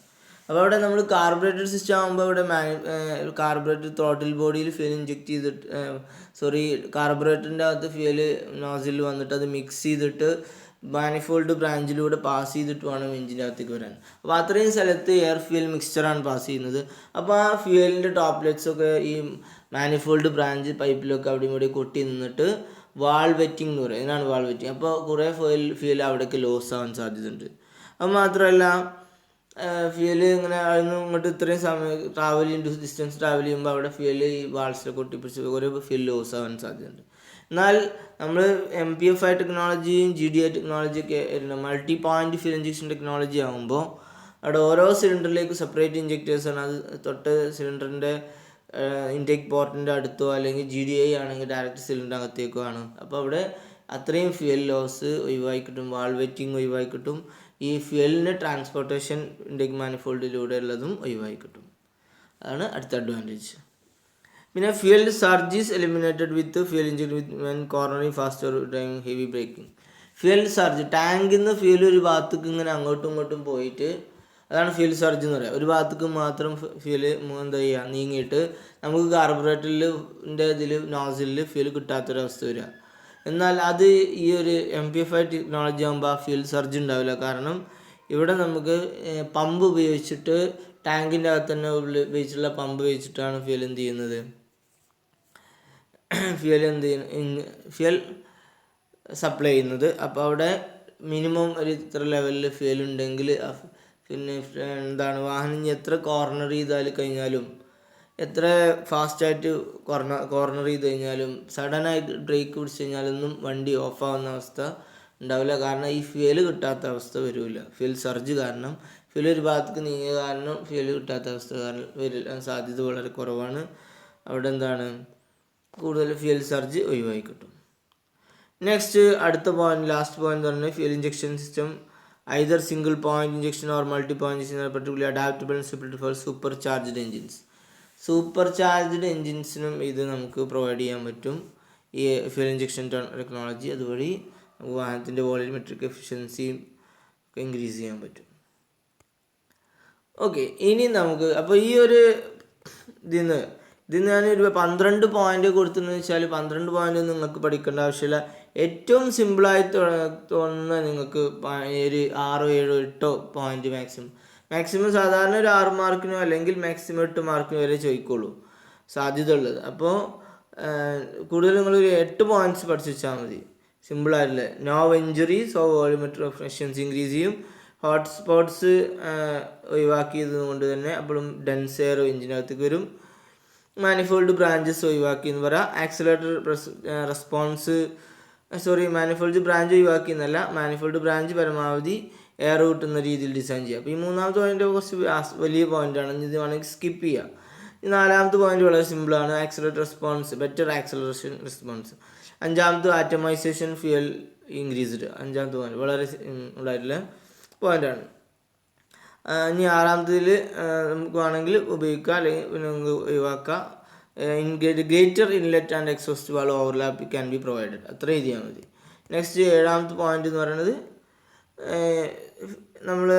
അപ്പോൾ അവിടെ നമ്മൾ കാർബറേറ്റർ സിസ്റ്റം ആകുമ്പോൾ ഇവിടെ കാർബറേറ്റർ ത്രോട്ടിൽ ബോഡിയിൽ ഫ്യൂൽ ഇഞ്ചെക്ട് ചെയ്തിട്ട് കാർബറേറ്ററിൻ്റെ അകത്ത് ഫ്യൂൽ നോസിൽ വന്നിട്ട് അത് മിക്സ് ചെയ്തിട്ട് മാനിഫോൾഡ് ബ്രാഞ്ചിലൂടെ പാസ് ചെയ്തിട്ട് വേണം എഞ്ചിൻ്റെ അകത്തേക്ക് വരാൻ. അപ്പോൾ അത്രയും സ്ഥലത്ത് എയർ ഫ്യൂൽ മിക്സ്ചറാണ് പാസ് ചെയ്യുന്നത്. അപ്പോൾ ആ ഫ്യൂവലിൻ്റെ ടോപ്ലെറ്റ്സൊക്കെ ഈ മാനിഫോൾഡ് ബ്രാഞ്ച് പൈപ്പിലൊക്കെ അവിടെ ഇവിടെ കൊട്ടി നിന്നിട്ട് വാൾ വെറ്റിംഗ് എന്ന് പറയും. ഇതിനാണ് വാൾ വെറ്റിംഗ്. അപ്പോൾ കുറേ ഫ്യൂൽ അവിടേക്ക് ലോസ് ആവാൻ സാധ്യതയുണ്ട്. അത് മാത്രമല്ല ഫ്യൂല് ഇങ്ങനെ അതിന് ഇങ്ങോട്ട് ഇത്രയും സമയം ഡിസ്റ്റൻസ് ട്രാവൽ ചെയ്യുമ്പോൾ അവിടെ ഫ്യൂല് ഈ വാൾസിലൊക്കെ ഒട്ടിപ്പിടിച്ച് കുറേ ഫ്യൂൽ ലോസ് ആവാൻ സാധ്യതയുണ്ട്. എന്നാൽ നമ്മൾ MPFI ടെക്നോളജിയും GDI ടെക്നോളജിയൊക്കെ multi point fuel injection technology ആകുമ്പോൾ അവിടെ ഓരോ സിലിണ്ടറിലേക്ക് സെപ്പറേറ്റ് ഇഞ്ചക്ടേഴ്സാണ്. അത് തൊട്ട് സിലിണ്ടറിൻ്റെ ഇൻടേക്ക് പോർട്ടിൻ്റെ അടുത്തോ അല്ലെങ്കിൽ GDI ആണെങ്കിൽ ഡയറക്റ്റ് സിലിണ്ടർ അകത്തേക്കോ ആണ്. അപ്പോൾ അവിടെ അത്രയും ഫ്യൂൽ ലോസ് ഒഴിവായി കിട്ടും, വാൾ വെറ്റിംഗ് ഒഴിവായി കിട്ടും, ഈ ഫ്യൂവലിൻ്റെ ട്രാൻസ്പോർട്ടേഷൻ ഇൻടേക്ക് മാനിഫോൾഡിലൂടെ ഉള്ളതും ഒഴിവായി കിട്ടും. അതാണ് അടുത്ത അഡ്വാൻറ്റേജ്. പിന്നെ fuel surge is eliminated with fuel inject with when cornering faster driving heavy braking. Fuel surge ടാങ്കിൽ നിന്ന് ഫ്യൂൽ ഒരു ഭാഗത്തേക്ക് ഇങ്ങനെ അങ്ങോട്ടും ഇങ്ങോട്ടും പോയിട്ട്, അതാണ് ഫ്യൂൽ സർജ് എന്ന് പറയുക. ഒരു ഭാഗത്തേക്ക് മാത്രം ഫ്യൂൽ എന്താ ചെയ്യുക നീങ്ങിയിട്ട് നമുക്ക് കാർബറേറ്ററിൻ്റെ നോസിലിൽ ഫ്യൂൽ കിട്ടാത്തൊരവസ്ഥ വരിക. എന്നാൽ അത് ഈ ഒരു MPFI ടെക്നോളജി ആകുമ്പോൾ ആ ഫ്യൂൽ സർജ് ഉണ്ടാവില്ല. കാരണം ഇവിടെ നമുക്ക് പമ്പ് ഉപയോഗിച്ചിട്ട് ടാങ്കിൻ്റെ അകത്ത് തന്നെ ഉപയോഗിച്ചിട്ടുള്ള പമ്പ് ഉപയോഗിച്ചിട്ടാണ് ഫ്യൂൽ എന്ത് ചെയ്യുന്നത്, ഫ്യൂൽ സപ്ലൈ ചെയ്യുന്നത്. അപ്പോൾ അവിടെ മിനിമം ഒരു ഇത്ര ലെവലിൽ ഫ്യൂൽ ഉണ്ടെങ്കിൽ പിന്നെ എന്താണ് വാഹനം എത്ര കോർണർ ചെയ്താൽ കഴിഞ്ഞാലും, എത്ര ഫാസ്റ്റായിട്ട് കോർണർ ചെയ്ത് കഴിഞ്ഞാലും, സഡനായിട്ട് ബ്രേക്ക് പിടിച്ച് കഴിഞ്ഞാലൊന്നും വണ്ടി ഓഫാവുന്ന അവസ്ഥ ഉണ്ടാവില്ല. കാരണം ഈ ഫ്യൂൽ കിട്ടാത്ത അവസ്ഥ വരില്ല. ഫ്യൂൽ സർജ് കാരണം ഫ്യൂൽ ഒരു ഭാഗത്തേക്ക് നീങ്ങിയ കാരണം ഫ്യൂൽ കിട്ടാത്ത അവസ്ഥ വരാൻ സാധ്യത വളരെ കുറവാണ്. അവിടെ എന്താണ് കൂടുതൽ ഫ്യൂൽ സർജ് ഒഴിവായി കിട്ടും. നെക്സ്റ്റ് അടുത്ത പോയിന്റ്, ലാസ്റ്റ് പോയിന്റ് എന്ന് പറഞ്ഞാൽ fuel injection system either single point injection or multi point injection particularly adaptable and suitable for supercharged engines. Supercharged എഞ്ചിൻസിനും ഇത് നമുക്ക് പ്രൊവൈഡ് ചെയ്യാൻ പറ്റും ഈ ഫ്യൂൽ ഇഞ്ചക്ഷൻ ടെക്നോളജി. അതുവഴി വാഹനത്തിൻ്റെ വോളിയോമെട്രിക് എഫിഷ്യൻസിയും ഒക്കെ ഇൻക്രീസ് ചെയ്യാൻ പറ്റും. ഓക്കെ, ഇനി നമുക്ക് അപ്പോൾ ഈ ഒരു ഇതിന്ന് ഞാനൊരു 12 പോയിന്റ് കൊടുത്തെന്ന് വെച്ചാൽ 12 പോയിന്റ് നിങ്ങൾക്ക് പഠിക്കേണ്ട ആവശ്യമില്ല. ഏറ്റവും സിമ്പിളായി തോന്നുന്ന നിങ്ങൾക്ക് ഒരു 6, 7, 8 പോയിന്റ് മാക്സിമം സാധാരണ ഒരു 6 മാർക്കിനോ അല്ലെങ്കിൽ മാക്സിമം 8 മാർക്കിനോ വരെ ചോദിക്കുള്ളൂ സാധ്യത ഉള്ളത്. അപ്പോൾ കൂടുതൽ നിങ്ങളൊരു 8 പോയിന്റ്സ് പഠിച്ചു വെച്ചാൽ മതി. സിമ്പിളായിട്ടില്ല. No injuries, so volumetric efficiency increase ചെയ്യും. ഹോട്ട് സ്പോട്ട്സ് ഒഴിവാക്കിയത് കൊണ്ട് തന്നെ അപ്പോഴും ഡെൻസ് എയർ എഞ്ചിനകത്തേക്ക് വരും. മാനിഫോൾഡ് ബ്രാഞ്ചസ് ഒഴിവാക്കി എന്ന് പറയാം. ആക്സിലേറ്റർ മാനിഫോൾഡ് ബ്രാഞ്ച് ഒഴിവാക്കി എന്നല്ല, മാനിഫോൾഡ് ബ്രാഞ്ച് പരമാവധി എയർ കിട്ടുന്ന രീതിയിൽ ഡിസൈൻ ചെയ്യുക. അപ്പോൾ ഈ 3ാമത്തെ പോയിന്റ് കുറച്ച് വലിയ പോയിന്റാണ്, ഇത് വേണമെങ്കിൽ സ്കിപ്പ് ചെയ്യാം. ഈ 4ാമത്തെ പോയിന്റ് വളരെ സിമ്പിളാണ്. Accelerator response, better acceleration response. 5ാമത്തെ ആറ്റമൈസേഷൻ ഫ്യൂൽ ഇൻക്രീസ്ഡ്. 5ാമത്തെ പോയിന്റ് വളരെ ഉണ്ടായിട്ടുള്ള പോയിന്റാണ്. ഇനി 6ാമത്തേതിൽ നമുക്ക് വേണമെങ്കിൽ ഉപയോഗിക്കാം, അല്ലെങ്കിൽ പിന്നെ നമുക്ക് ഒഴിവാക്കാം. Greater inlet and exhaust valve overlap can be provided. അത്ര എഴുതിയാൽ മതി. നെക്സ്റ്റ് 7ാമത്തെ പോയിന്റ് എന്ന് പറയുന്നത് നമ്മൾ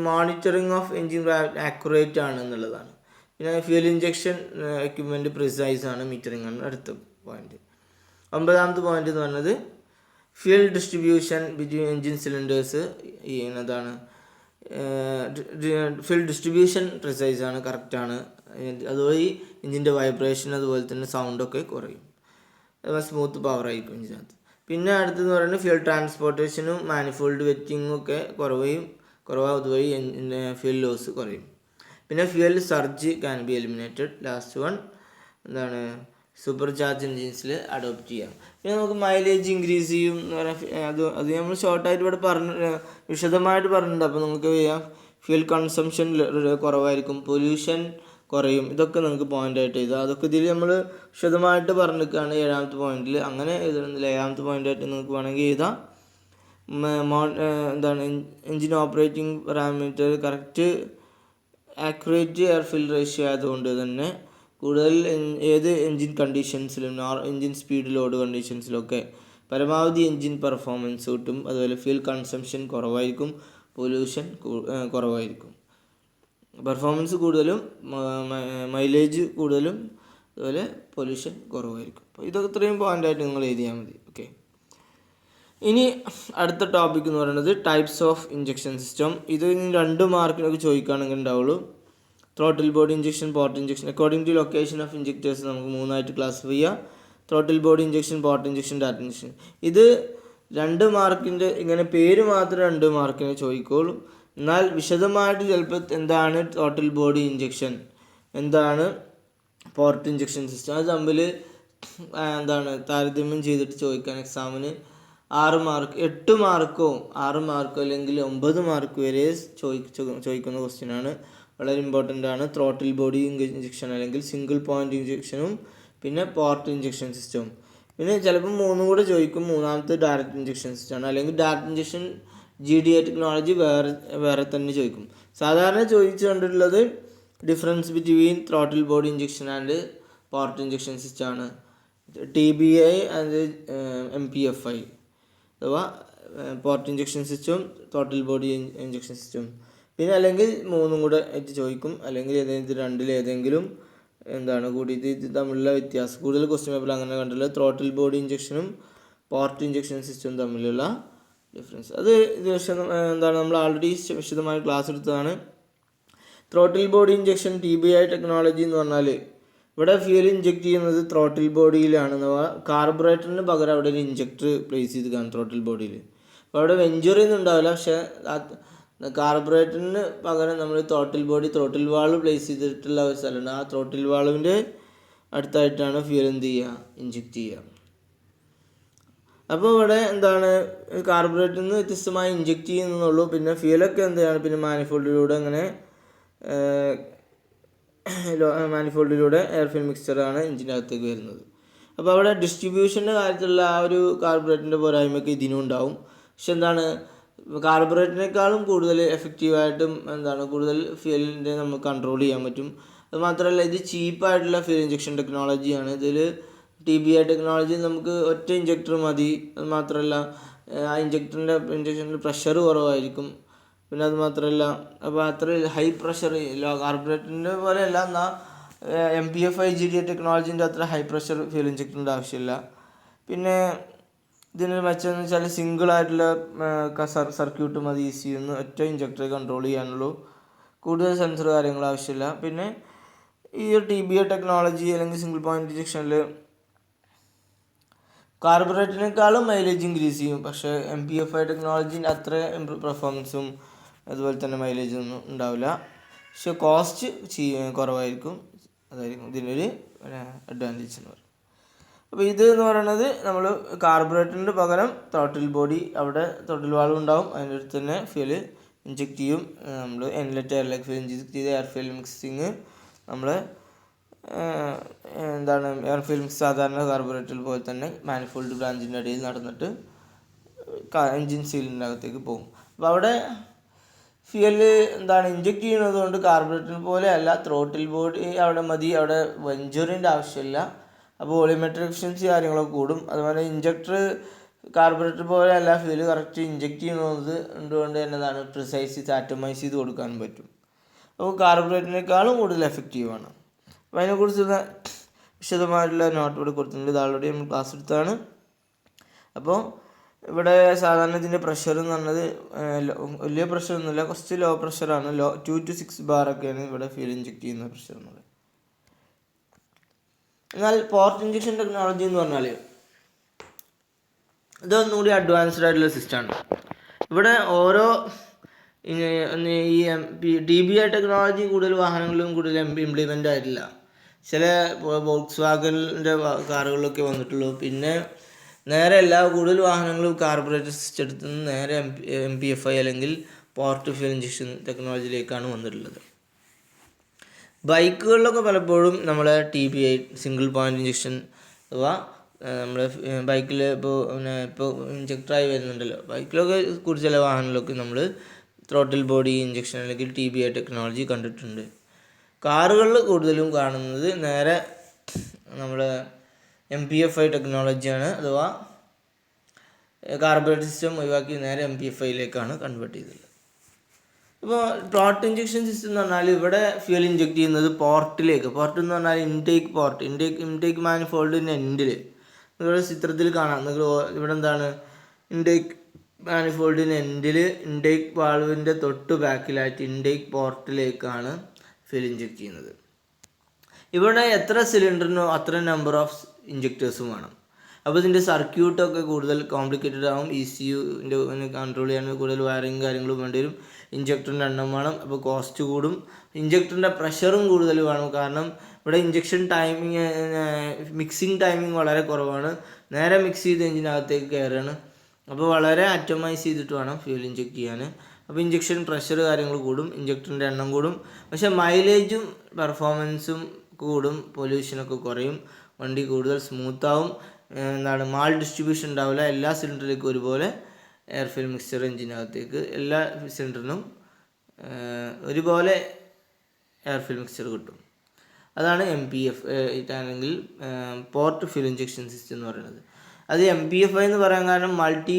മോണിറ്ററിങ് ഓഫ് എൻജിൻ ആക്യുറേറ്റ് ആണ് എന്നുള്ളതാണ്. പിന്നെ ഫ്യൂൽ ഇഞ്ചക്ഷൻ എക്യുപ്മെൻറ്റ് പ്രിസൈസ് ആണ്, മീറ്ററിങ് ആണ് അടുത്ത പോയിന്റ്. 9ാമത്തെ പോയിന്റ് എന്ന് പറയുന്നത് fuel distribution between engine cylinders എന്നതാണ്. ഫ്യൂൽ ഡിസ്ട്രിബ്യൂഷൻ പ്രിസൈസ് ആണ്, കറക്റ്റാണ്. അതുവഴി എഞ്ചിൻ്റെ വൈബ്രേഷൻ അതുപോലെ തന്നെ സൗണ്ടൊക്കെ കുറയും, സ്മൂത്ത് പവറായിരിക്കും എഞ്ചിനകത്ത്. പിന്നെ അടുത്തെന്ന് പറയുന്നത് ഫ്യൂൽ ട്രാൻസ്പോർട്ടേഷനും മാനിഫോൾഡ് വെറ്റിങ്ങും ഒക്കെ കുറവാകും. അതുവഴി ഫ്യൂൽ ലോസ് കുറയും. പിന്നെ fuel surge can be eliminated. Last one എന്താണ്, സൂപ്പർ ചാർജ് എൻജിൻസിൽ അഡോപ്റ്റ് ചെയ്യാം. പിന്നെ നമുക്ക് മൈലേജ് ഇൻക്രീസ് ചെയ്യും എന്ന് പറയാൻ അത് നമ്മൾ ഷോർട്ടായിട്ട് ഇവിടെ വിശദമായിട്ട് പറഞ്ഞിട്ടുണ്ട്. അപ്പോൾ നമുക്ക് ചെയ്യാം ഫ്യൂൽ കൺസംഷൻ കുറവായിരിക്കും, പൊല്യൂഷൻ കുറയും. ഇതൊക്കെ നമുക്ക് പോയിൻ്റായിട്ട് എഴുതാം. അതൊക്കെ ഇതിൽ നമ്മൾ വിശദമായിട്ട് പറഞ്ഞിരിക്കുകയാണ് 7ാമത്തെ പോയിന്റിൽ. അങ്ങനെ എഴുതണമെന്നില്ല. 7ാമത്തെ പോയിൻ്റായിട്ട് നിങ്ങൾക്ക് വേണമെങ്കിൽ എഴുതാം. എന്താണ് engine operating parameter correct accurate air fuel ratio ആയതുകൊണ്ട് തന്നെ കൂടുതൽ ഏത് എൻജിൻ കണ്ടീഷൻസിലും എൻജിൻ സ്പീഡ് ലോഡ് കണ്ടീഷൻസിലൊക്കെ പരമാവധി എൻജിൻ പെർഫോമൻസ് കിട്ടും. അതുപോലെ ഫ്യൂൽ കൺസംഷൻ കുറവായിരിക്കും, പൊല്യൂഷൻ കുറവായിരിക്കും. പെർഫോമൻസ് കൂടുതലും മൈലേജ് കൂടുതലും അതുപോലെ പൊല്യൂഷൻ കുറവായിരിക്കും. അപ്പോൾ ഇതൊക്കെ ഇത്രയും പോയിൻ്റായിട്ട് നിങ്ങൾ എഴുതിയാൽ മതി. ഓക്കെ, ഇനി അടുത്ത ടോപ്പിക് എന്ന് പറയുന്നത് ടൈപ്സ് ഓഫ് ഇഞ്ചക്ഷൻ സിസ്റ്റം. ഇത് 2 മാർക്കിനൊക്കെ ചോദിക്കുകയാണെങ്കിൽ ഉണ്ടാവുള്ളൂ. Throttle body injection, port injection. According to location of injectors നമുക്ക് 3ആയിട്ട് ക്ലാസിഫൈ ചെയ്യാം. Throttle body injection, port injection, data injection. ഇത് 2 മാർക്കിൻ്റെ ഇങ്ങനെ പേര് മാത്രം 2 മാർക്കിന് ചോദിക്കുള്ളൂ. എന്നാൽ വിശദമായിട്ട് ചിലപ്പോൾ എന്താണ് ത്രോട്ടിൽ ബോഡി ഇഞ്ചക്ഷൻ, എന്താണ് പോർട്ട് ഇഞ്ചക്ഷൻ സിസ്റ്റം, അത് തമ്മിൽ എന്താണ് താരതമ്യം ചെയ്തിട്ട് ചോദിക്കാൻ എക്സാമിന് 6 മാർക്ക് 8 മാർക്കോ 6 മാർക്കോ അല്ലെങ്കിൽ 9 മാർക്ക് വരെ ചോദിക്കുന്ന ക്വസ്റ്റ്യനാണ്. വളരെ ഇമ്പോർട്ടൻ്റ് ആണ്. ത്രോട്ടിൽ ബോഡി ഇഞ്ചക്ഷൻ അല്ലെങ്കിൽ സിംഗിൾ പോയിൻ്റ് ഇഞ്ചക്ഷനും പിന്നെ പോർട്ട് ഇഞ്ചക്ഷൻ സിസ്റ്റവും. പിന്നെ ചിലപ്പോൾ 3 കൂടെ ചോദിക്കും. 3ാമത്തെ ഡയറക്റ്റ് ഇഞ്ചക്ഷൻ സിസ്റ്റമാണ്. അല്ലെങ്കിൽ ഡയറക്റ്റ് ഇഞ്ചക്ഷൻ GDA ടെക്നോളജി വേറെ തന്നെ ചോദിക്കും. സാധാരണ ചോദിച്ചു കണ്ടിട്ടുള്ളത് difference between throttle body injection and port injection സിസ്റ്റമാണ്. TBI ആൻഡ് MPFI അഥവാ പോർട്ട് ഇഞ്ചക്ഷൻ സിസ്റ്റവും ത്രോട്ടിൽ ബോഡി ഇഞ്ചക്ഷൻ സിസ്റ്റവും. പിന്നെ അല്ലെങ്കിൽ 3 കൂടെ ആയിട്ട് ചോദിക്കും. അല്ലെങ്കിൽ ഇത് 2ൽ ഏതെങ്കിലും എന്താണ് കൂടി ഇത് തമ്മിലുള്ള വ്യത്യാസം. കൂടുതൽ ക്വസ്റ്റ്യൻ പേപ്പർ അങ്ങനെ കണ്ടില്ല. ത്രോട്ടിൽ ബോഡി ഇഞ്ചക്ഷനും പോർട്ട് ഇഞ്ചക്ഷൻ സിസ്റ്റവും തമ്മിലുള്ള ഡിഫറൻസ് അത് എന്താണ് നമ്മൾ ആൾറെഡി വിശദമായി ക്ലാസ് എടുത്തതാണ്. Throttle body injection TBI technology എന്ന് പറഞ്ഞാൽ ഇവിടെ ഫ്യൂൽ ഇഞ്ചെക്ട് ചെയ്യുന്നത് ത്രോട്ടിൽ ബോഡിയിലാണ്. കാർബറേറ്ററിന് പകരം അവിടെ ഒരു ഇഞ്ചക്ടർ പ്ലേസ് ചെയ്ത് കാണും ത്രോട്ടിൽ ബോഡിയിൽ. അപ്പോൾ അവിടെ വെഞ്ചുറി ഒന്നും ഉണ്ടാവില്ല. പക്ഷേ കാർബറേറ്ററിന് പകരം നമ്മൾ ത്രോട്ടിൽ വാൾവ് പ്ലേസ് ചെയ്തിട്ടുള്ള ഒരു സ്ഥലമുണ്ട്. ആ ത്രോട്ടിൽ വാൾവിൻ്റെ അടുത്തായിട്ടാണ് ഫ്യൂൽ എന്ത് ചെയ്യുക, ഇഞ്ചെക്ട് ചെയ്യുക. അപ്പോൾ ഇവിടെ എന്താണ് കാർബറേറ്ററിൽ നിന്ന് വ്യത്യസ്തമായി ഇഞ്ചെക്ട് ചെയ്യുന്നുള്ളൂ. പിന്നെ ഫ്യൂലൊക്കെ എന്താണ് പിന്നെ മാനിഫോൾഡിലൂടെ അങ്ങനെ എയർ ഫിൽ മിക്സ്ചറാണ് എഞ്ചിൻ്റെ അകത്തേക്ക് വരുന്നത്. അപ്പോൾ അവിടെ ഡിസ്ട്രിബ്യൂഷൻ്റെ കാര്യത്തിലുള്ള ആ ഒരു കാർബറേറ്ററിൻ്റെ പോരായ്മയൊക്കെ ഇതിനും ഉണ്ടാവും. പക്ഷെ എന്താണ് കാർബറേറ്ററിനേക്കാളും കൂടുതൽ എഫക്റ്റീവായിട്ടും എന്താണ് കൂടുതൽ ഫ്യൂലിൻ്റെ നമുക്ക് കൺട്രോൾ ചെയ്യാൻ പറ്റും. അതുമാത്രമല്ല ഇത് ചീപ്പായിട്ടുള്ള ഫ്യൂൽ ഇഞ്ചക്ഷൻ ടെക്നോളജിയാണ്. ഇതിൽ TBI ടെക്നോളജി നമുക്ക് ഒറ്റ ഇഞ്ചക്ടർ മതി. അത് മാത്രമല്ല ആ ഇഞ്ചക്ഷനിൽ പ്രഷർ കുറവായിരിക്കും. പിന്നെ അത് മാത്രമല്ല അപ്പോൾ അത്ര ഹൈ പ്രഷർ കാർബറേറ്ററിൻ്റെ പോലെയല്ല. എന്നാൽ MPFI GDA ടെക്നോളജീൻ്റെ അത്ര ഹൈ പ്രഷർ ഫ്യൂൽ ഇഞ്ചക്ടറിൻ്റെ ആവശ്യമില്ല. പിന്നെ ഇതിനൊരു മെച്ചമെന്ന് വെച്ചാൽ സിംഗിളായിട്ടുള്ള സർക്യൂട്ട് മതി. ECU ഒറ്റ ഇഞ്ചക്ടർ കൺട്രോൾ ചെയ്യാനുള്ളൂ. കൂടുതൽ സെൻസർ കാര്യങ്ങൾ ആവശ്യമില്ല. പിന്നെ ഈ ഒരു TBI ടെക്നോളജി അല്ലെങ്കിൽ സിംഗിൾ പോയിൻ്റ് ഇഞ്ചക്ഷനിൽ കാർബറേറ്ററിനേക്കാളും മൈലേജ് ഇൻക്രീസ് ചെയ്യും. പക്ഷേ MPFI ടെക്നോളജീൻ്റെ അത്ര പെർഫോമൻസും അതുപോലെ തന്നെ മൈലേജ് ഒന്നും ഉണ്ടാവില്ല. പക്ഷെ കോസ്റ്റ് കുറവായിരിക്കും. അതായിരിക്കും ഇതിനൊരു അഡ്വാൻറ്റേജ് എന്ന് പറയുന്നത്. അപ്പോൾ ഇത് എന്ന് പറയുന്നത് നമ്മൾ കാർബറേറ്ററിന് പകരം ത്രോട്ടിൽ ബോഡി അവിടെ ത്രോട്ടിൽ വാൾവ് ഉണ്ടാവും. അതിൻ്റെ അടുത്ത് തന്നെ ഫ്യൂൽ ഇഞ്ചെക്ട് ചെയ്യും. നമ്മൾ ഇൻലെറ്റ് എയറിലേക്ക് ഫ്യൂൽ ഇഞ്ചെക്ട് ചെയ്ത് എയർ ഫ്യൂൽ മിക്സിങ് നമ്മൾ എന്താണ് എയർ ഫ്യൂൽ മിക്സ് സാധാരണ കാർബറേറ്ററിൽ പോലെ തന്നെ മാനിഫോൾഡ് ബ്രാഞ്ചിൻ്റെ ഇടയിൽ നടന്നിട്ട് എൻജിൻ സീലിൻ്റെ അകത്തേക്ക് പോകും. അപ്പോൾ അവിടെ ഫ്യൂൽ എന്താണ് ഇഞ്ചെക്ട് ചെയ്യുന്നത് കൊണ്ട് കാർബറേറ്ററിന് പോലെ അല്ല, ത്രോട്ടിൽ ബോഡി അവിടെ മതി. അവിടെ വെഞ്ചുറിൻ്റെ ആവശ്യമില്ല. അപ്പോൾ വോളിയോമെട്രിക് എഫിഷ്യൻസി കാര്യങ്ങളൊക്കെ കൂടും. അതുപോലെ ഇഞ്ചക്ടർ കാർബറേറ്റർ പോലെ അല്ല, ഫ്യൂൽ കറക്റ്റ് ഇഞ്ചെക്ട് ചെയ്യുന്നത് കൊണ്ട് എന്നതാണ് പ്രിസൈസ് ആറ്റമൈസ് ചെയ്ത് കൊടുക്കാനും പറ്റും. അപ്പോൾ കാർബറേറ്ററിനേക്കാളും കൂടുതൽ എഫക്റ്റീവാണ്. അപ്പോൾ അതിനെക്കുറിച്ചുള്ള വിശദമായിട്ടുള്ള നോട്ട് ഇവിടെ കൊടുത്തിട്ടുണ്ട്. ഇത് ആൾറെഡി നമ്മൾ ക്ലാസ് എടുത്താണ്. അപ്പോൾ ഇവിടെ സാധാരണ ഇതിൻ്റെ പ്രഷർ എന്ന് പറഞ്ഞത് വലിയ പ്രഷറൊന്നുമില്ല, കുറച്ച് ലോ പ്രഷറാണ്. 2 to 6 ബാറൊക്കെയാണ് ഇവിടെ ഫ്യൂൽ ഇഞ്ചെക്ട് ചെയ്യുന്ന പ്രഷർ എന്നുള്ളത്. എന്നാൽ പോർട്ട് ഇഞ്ചക്ഷൻ ടെക്നോളജി എന്ന് പറഞ്ഞാൽ ഇതൊന്നുകൂടി അഡ്വാൻസ്ഡ് ആയിട്ടുള്ള സിസ്റ്റമാണ്. ഇവിടെ ഓരോ ഈ TBI ടെക്നോളജി കൂടുതൽ വാഹനങ്ങളിലും കൂടുതൽ ഇംപ്ലിമെൻ്റ് ആയിട്ടില്ല. ചില വോക്സ് വാഗണിൻ്റെ കാറുകളിലൊക്കെ വന്നിട്ടുള്ളൂ. പിന്നെ നേരെ കൂടുതൽ വാഹനങ്ങളും കാർബറേറ്റർ സിസ്റ്റം എടുത്ത് നിന്ന് നേരെ MPFI അല്ലെങ്കിൽ പോർട്ട് ഫ്യൂൽ ഇഞ്ചക്ഷൻ ടെക്നോളജിയിലേക്കാണ് വന്നിട്ടുള്ളത്. ബൈക്കുകളിലൊക്കെ പലപ്പോഴും നമ്മളെ TPI സിംഗിൾ പോയിൻ്റ് ഇഞ്ചക്ഷൻ അഥവാ നമ്മുടെ ബൈക്കിൽ ഇപ്പോൾ ഇഞ്ചക്ടറായി വരുന്നുണ്ടല്ലോ, ബൈക്കിലൊക്കെ കൂടുതൽ ചില വാഹനങ്ങളിലൊക്കെ നമ്മൾ ത്രോട്ടിൽ ബോഡി ഇഞ്ചക്ഷൻ അല്ലെങ്കിൽ TPI ടെക്നോളജി കണ്ടിട്ടുണ്ട്. കാറുകളിൽ കൂടുതലും കാണുന്നത് നേരെ നമ്മുടെ MPFI ടെക്നോളജിയാണ്, അഥവാ കാർബറേറ്റർ സിസ്റ്റം ഒഴിവാക്കി നേരെ MPFIയിലേക്കാണ് കൺവേർട്ട് ചെയ്തത്. ഇപ്പോൾ പോർട്ട് ഇഞ്ചക്ഷൻ സിസ്റ്റം എന്ന് പറഞ്ഞാൽ ഇവിടെ ഫ്യൂൽ ഇഞ്ചെക്ട് ചെയ്യുന്നത് പോർട്ടിലേക്ക്. പോർട്ട് എന്ന് പറഞ്ഞാൽ ഇൻടേക്ക് പോർട്ട്, ഇൻടേക്ക് മാനിഫോൾഡിൻ്റെ എൻഡിൽ നിങ്ങളുടെ ചിത്രത്തിൽ കാണാം. നിങ്ങൾ ഇവിടെ എന്താണ് ഇൻടേക്ക് മാനിഫോൾഡിൻ്റെ എൻഡിൽ ഇൻടേക്ക് വാൾവിൻ്റെ തൊട്ട് ബാക്കിലായിട്ട് ഇൻടേക്ക് പോർട്ടിലേക്കാണ് ഫ്യൂൽ ഇഞ്ചെക്ട് ചെയ്യുന്നത്. ഇവിടെ എത്ര സിലിണ്ടറിനോ അത്ര നമ്പർ ഓഫ് ഇഞ്ചക്ടേഴ്സും വേണം. അപ്പോൾ ഇതിൻ്റെ സർക്യൂട്ടൊക്കെ കൂടുതൽ കോംപ്ലിക്കേറ്റഡ് ആകും. ECUൻ്റെ കൺട്രോൾ ചെയ്യാൻ കൂടുതൽ വയറിങ് കാര്യങ്ങളും വേണ്ടി വരും. ഇഞ്ചക്ടറിൻ്റെ എണ്ണം വേണം, അപ്പോൾ കോസ്റ്റ് കൂടും. ഇഞ്ചക്ടറിൻ്റെ പ്രഷറും കൂടുതൽ വേണം, കാരണം ഇവിടെ ഇഞ്ചക്ഷൻ ടൈമിങ് മിക്സിങ് ടൈമിങ് വളരെ കുറവാണ്. നേരെ മിക്സ് ചെയ്ത് എഞ്ചിനകത്തേക്ക് കയറുകയാണ്. അപ്പോൾ വളരെ അറ്റമൈസ് ചെയ്തിട്ട് വേണം ഫ്യൂൽ ഇഞ്ചക്ട് ചെയ്യാൻ. അപ്പോൾ ഇഞ്ചക്ഷൻ പ്രഷർ കാര്യങ്ങൾ കൂടും, ഇഞ്ചക്ടറിൻ്റെ എണ്ണം കൂടും, പക്ഷേ മൈലേജും പെർഫോമൻസും കൂടും, പൊല്യൂഷനൊക്കെ കുറയും, വണ്ടി കൂടുതൽ സ്മൂത്താവും. മാൾ ഡിസ്ട്രിബ്യൂഷൻ ഉണ്ടാവില്ല. എല്ലാ സിലിണ്ടറിലേക്കും ഒരുപോലെ എയർ ഫ്യൂൽ മിക്സ്ചർ എഞ്ചിനകത്തേക്ക് എല്ലാ സിലിണ്ടറിനും ഒരുപോലെ എയർ ഫ്യൂൽ മിക്സ്ചർ കിട്ടും. അതാണ് അല്ലെങ്കിൽ പോർട്ട് ഫ്യൂൽ ഇഞ്ചക്ഷൻ സിസ്റ്റം എന്ന് പറയുന്നത്. അത് MPFI എന്ന് പറയാൻ കാരണം മൾട്ടി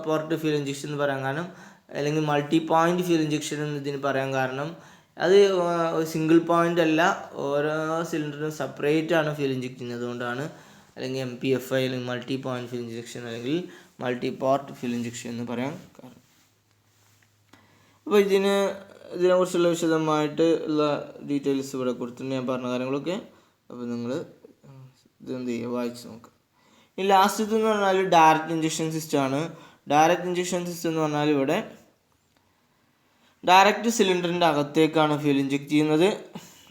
പോർട്ട് ഫ്യൂൽ ഇഞ്ചക്ഷൻ എന്ന് പറയാൻ കാരണം, അല്ലെങ്കിൽ മൾട്ടി പോയിൻ്റ് ഫ്യൂൽ ഇഞ്ചക്ഷൻ എന്നതിന് പറയാൻ കാരണം, അത് സിംഗിൾ പോയിൻ്റ് അല്ല, ഓരോ സിലിണ്ടറിനും സെപ്പറേറ്റ് ആണ് ഫ്യൂൽ ഇഞ്ചക്ട് ചെയ്യുന്നത്. അതുകൊണ്ടാണ് അല്ലെങ്കിൽ MPFI അല്ലെങ്കിൽ മൾട്ടി പോയിൻ്റ് ഫ്യൂൽ ഇഞ്ചക്ഷൻ അല്ലെങ്കിൽ മൾട്ടി പോർട്ട് ഫ്യൂൽ ഇഞ്ചക്ഷൻ എന്ന് പറയാൻ കാരണം. അപ്പോൾ ഇതിനെക്കുറിച്ചുള്ള വിശദമായിട്ട് ഉള്ള ഡീറ്റെയിൽസ് ഇവിടെ കൊടുത്തിട്ടുണ്ട്, ഞാൻ പറഞ്ഞ കാര്യങ്ങളൊക്കെ. അപ്പോൾ നിങ്ങൾ ഇതെന്ത് ചെയ്യുക, വായിച്ച് നോക്കുക. ഈ ലാസ്റ്റത്തെ എന്ന് പറഞ്ഞാൽ ഡയറക്റ്റ് ഇഞ്ചക്ഷൻ സിസ്റ്റമാണ്. ഡയറക്റ്റ് ഇഞ്ചക്ഷൻ സിസ്റ്റം എന്ന് പറഞ്ഞാൽ ഇവിടെ ഡയറക്റ്റ് സിലിണ്ടറിൻ്റെ അകത്തേക്കാണ് ഫ്യൂൽ ഇഞ്ചക്ട് ചെയ്യുന്നത്.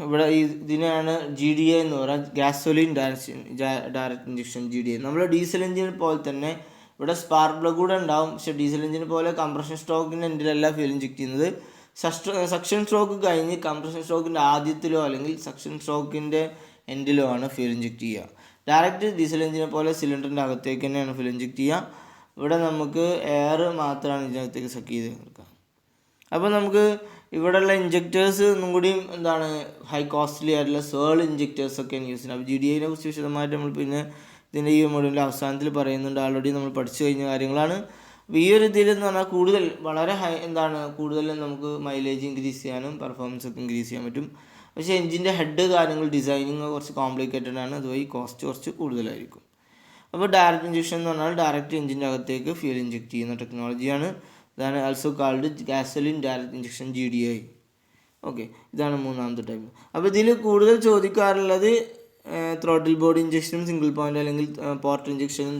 ഇവിടെ ഇതിനാണ് GDI എന്ന് പറയുക, ഗ്യാസോലിൻ ഡയറക്റ്റ് ഇഞ്ചക്ഷൻ GDI. നമ്മുടെ ഡീസൽ എഞ്ചിൻ പോലെ തന്നെ ഇവിടെ സ്പാർക്ക് പ്ലഗ് കൂടെ ഉണ്ടാവും, പക്ഷേ ഡീസൽ എഞ്ചിൻ പോലെ കംപ്രഷൻ സ്ട്രോക്കിൻ്റെ എൻഡിലല്ല ഫ്യൂൽ ഇഞ്ചക്ട് ചെയ്യുന്നത്. സക്ഷൻ സ്ട്രോക്ക് കഴിഞ്ഞ് കംപ്രഷൻ സ്ട്രോക്കിൻ്റെ ആദ്യത്തിലോ അല്ലെങ്കിൽ സക്ഷൻ സ്ട്രോക്കിൻ്റെ എൻഡിലോ ആണ് ഫ്യൂൽ ഇഞ്ചക്ട് ചെയ്യുക. ഡയറക്റ്റ് ഡീസൽ എഞ്ചിനെ പോലെ സിലിണ്ടറിൻ്റെ അകത്തേക്ക് തന്നെയാണ് ഫ്യൂൽ ഇഞ്ചക്ട് ചെയ്യുക. ഇവിടെ നമുക്ക് എയർ മാത്രമാണ് ഇതിനകത്തേക്ക് സക്ക് ചെയ്ത് കൊടുക്കുക. അപ്പോൾ നമുക്ക് ഇവിടെയുള്ള ഇഞ്ചക്ടേഴ്സ് ഒന്നും കൂടിയും ഹൈ കോസ്റ്റ്ലി ആയിട്ടുള്ള സേൾ ഇഞ്ചക്ടേഴ്സൊക്കെയാണ് യൂസ് ചെയ്യുന്നത്. അപ്പോൾ GDIനെ കുറിച്ച് വിശദമായിട്ട് നമ്മൾ പിന്നെ ഇതിൻ്റെ ഈ മൊഡ്യൂളിൻ്റെ അവസാനത്തിൽ പറയുന്നുണ്ട്. ഓൾറെഡി നമ്മൾ പഠിച്ചു കഴിഞ്ഞ കാര്യങ്ങളാണ്. അപ്പോൾ ഈ ഒരു ഇതിലെന്ന് പറഞ്ഞാൽ കൂടുതൽ വളരെ കൂടുതൽ നമുക്ക് മൈലേജ് ഇൻക്രീസ് ചെയ്യാനും പെർഫോമൻസ് ഒക്കെ ഇൻക്രീസ് ചെയ്യാൻ പറ്റും. പക്ഷേ എഞ്ചിൻ്റെ ഹെഡ് കാര്യങ്ങൾ ഡിസൈനിങ് കുറച്ച് കോംപ്ലിക്കേറ്റഡ് ആണ്, അതുവഴി കോസ്റ്റ് കുറച്ച് കൂടുതലായിരിക്കും. അപ്പോൾ ഡയറക്റ്റ് ഇഞ്ചക്ഷൻ എന്ന് പറഞ്ഞാൽ ഡയറക്റ്റ് എഞ്ചിൻ്റെ അകത്തേക്ക് ഫ്യൂൽ ഇഞ്ചക്ട് ചെയ്യുന്ന ടെക്നോളജിയാണ്. ഇതാണ് also called gasoline direct injection GDI. Okay, ഇതാണ് മൂന്നാമത്തെ ടൈപ്പ്. അപ്പോൾ ഇതിൽ കൂടുതൽ ചോദിക്കാറുള്ളത് ത്രോട്ടിൽ ബോഡി ഇഞ്ചക്ഷനും സിംഗിൾ പോയിൻ്റ് അല്ലെങ്കിൽ പോർട്ട് ഇഞ്ചക്ഷനും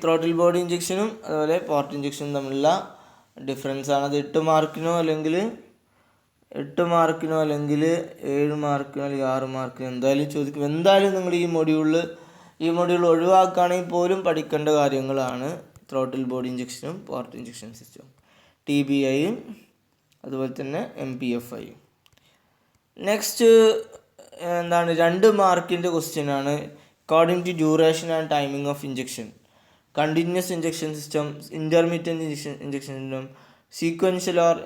ത്രോട്ടിൽ ബോഡി ഇഞ്ചക്ഷനും അതുപോലെ പോർട്ട് ഇഞ്ചക്ഷനും തമ്മിലുള്ള ഡിഫറൻസ് ആണ്. അത് 8 മാർക്കിനോ അല്ലെങ്കിൽ 7 മാർക്കിനോ അല്ലെങ്കിൽ 6 മാർക്കിനോ എന്തായാലും ചോദിക്കും. എന്തായാലും നിങ്ങൾ ഈ മൊഡ്യൂൾ ഒഴിവാക്കുകയാണെങ്കിൽ പോലും പഠിക്കേണ്ട കാര്യങ്ങളാണ് ത്രോട്ടിൽ ബോഡി ഇഞ്ചക്ഷനും പോർട്ട് ഇഞ്ചക്ഷൻ സിസ്റ്റവും, TBIയും അതുപോലെ തന്നെ MPFIയും. നെക്സ്റ്റ് 2 മാർക്കിൻ്റെ ക്വസ്റ്റ്യൻ ആണ്. According to duration and timing of injection, continuous injection system, intermediate injection system, sequential or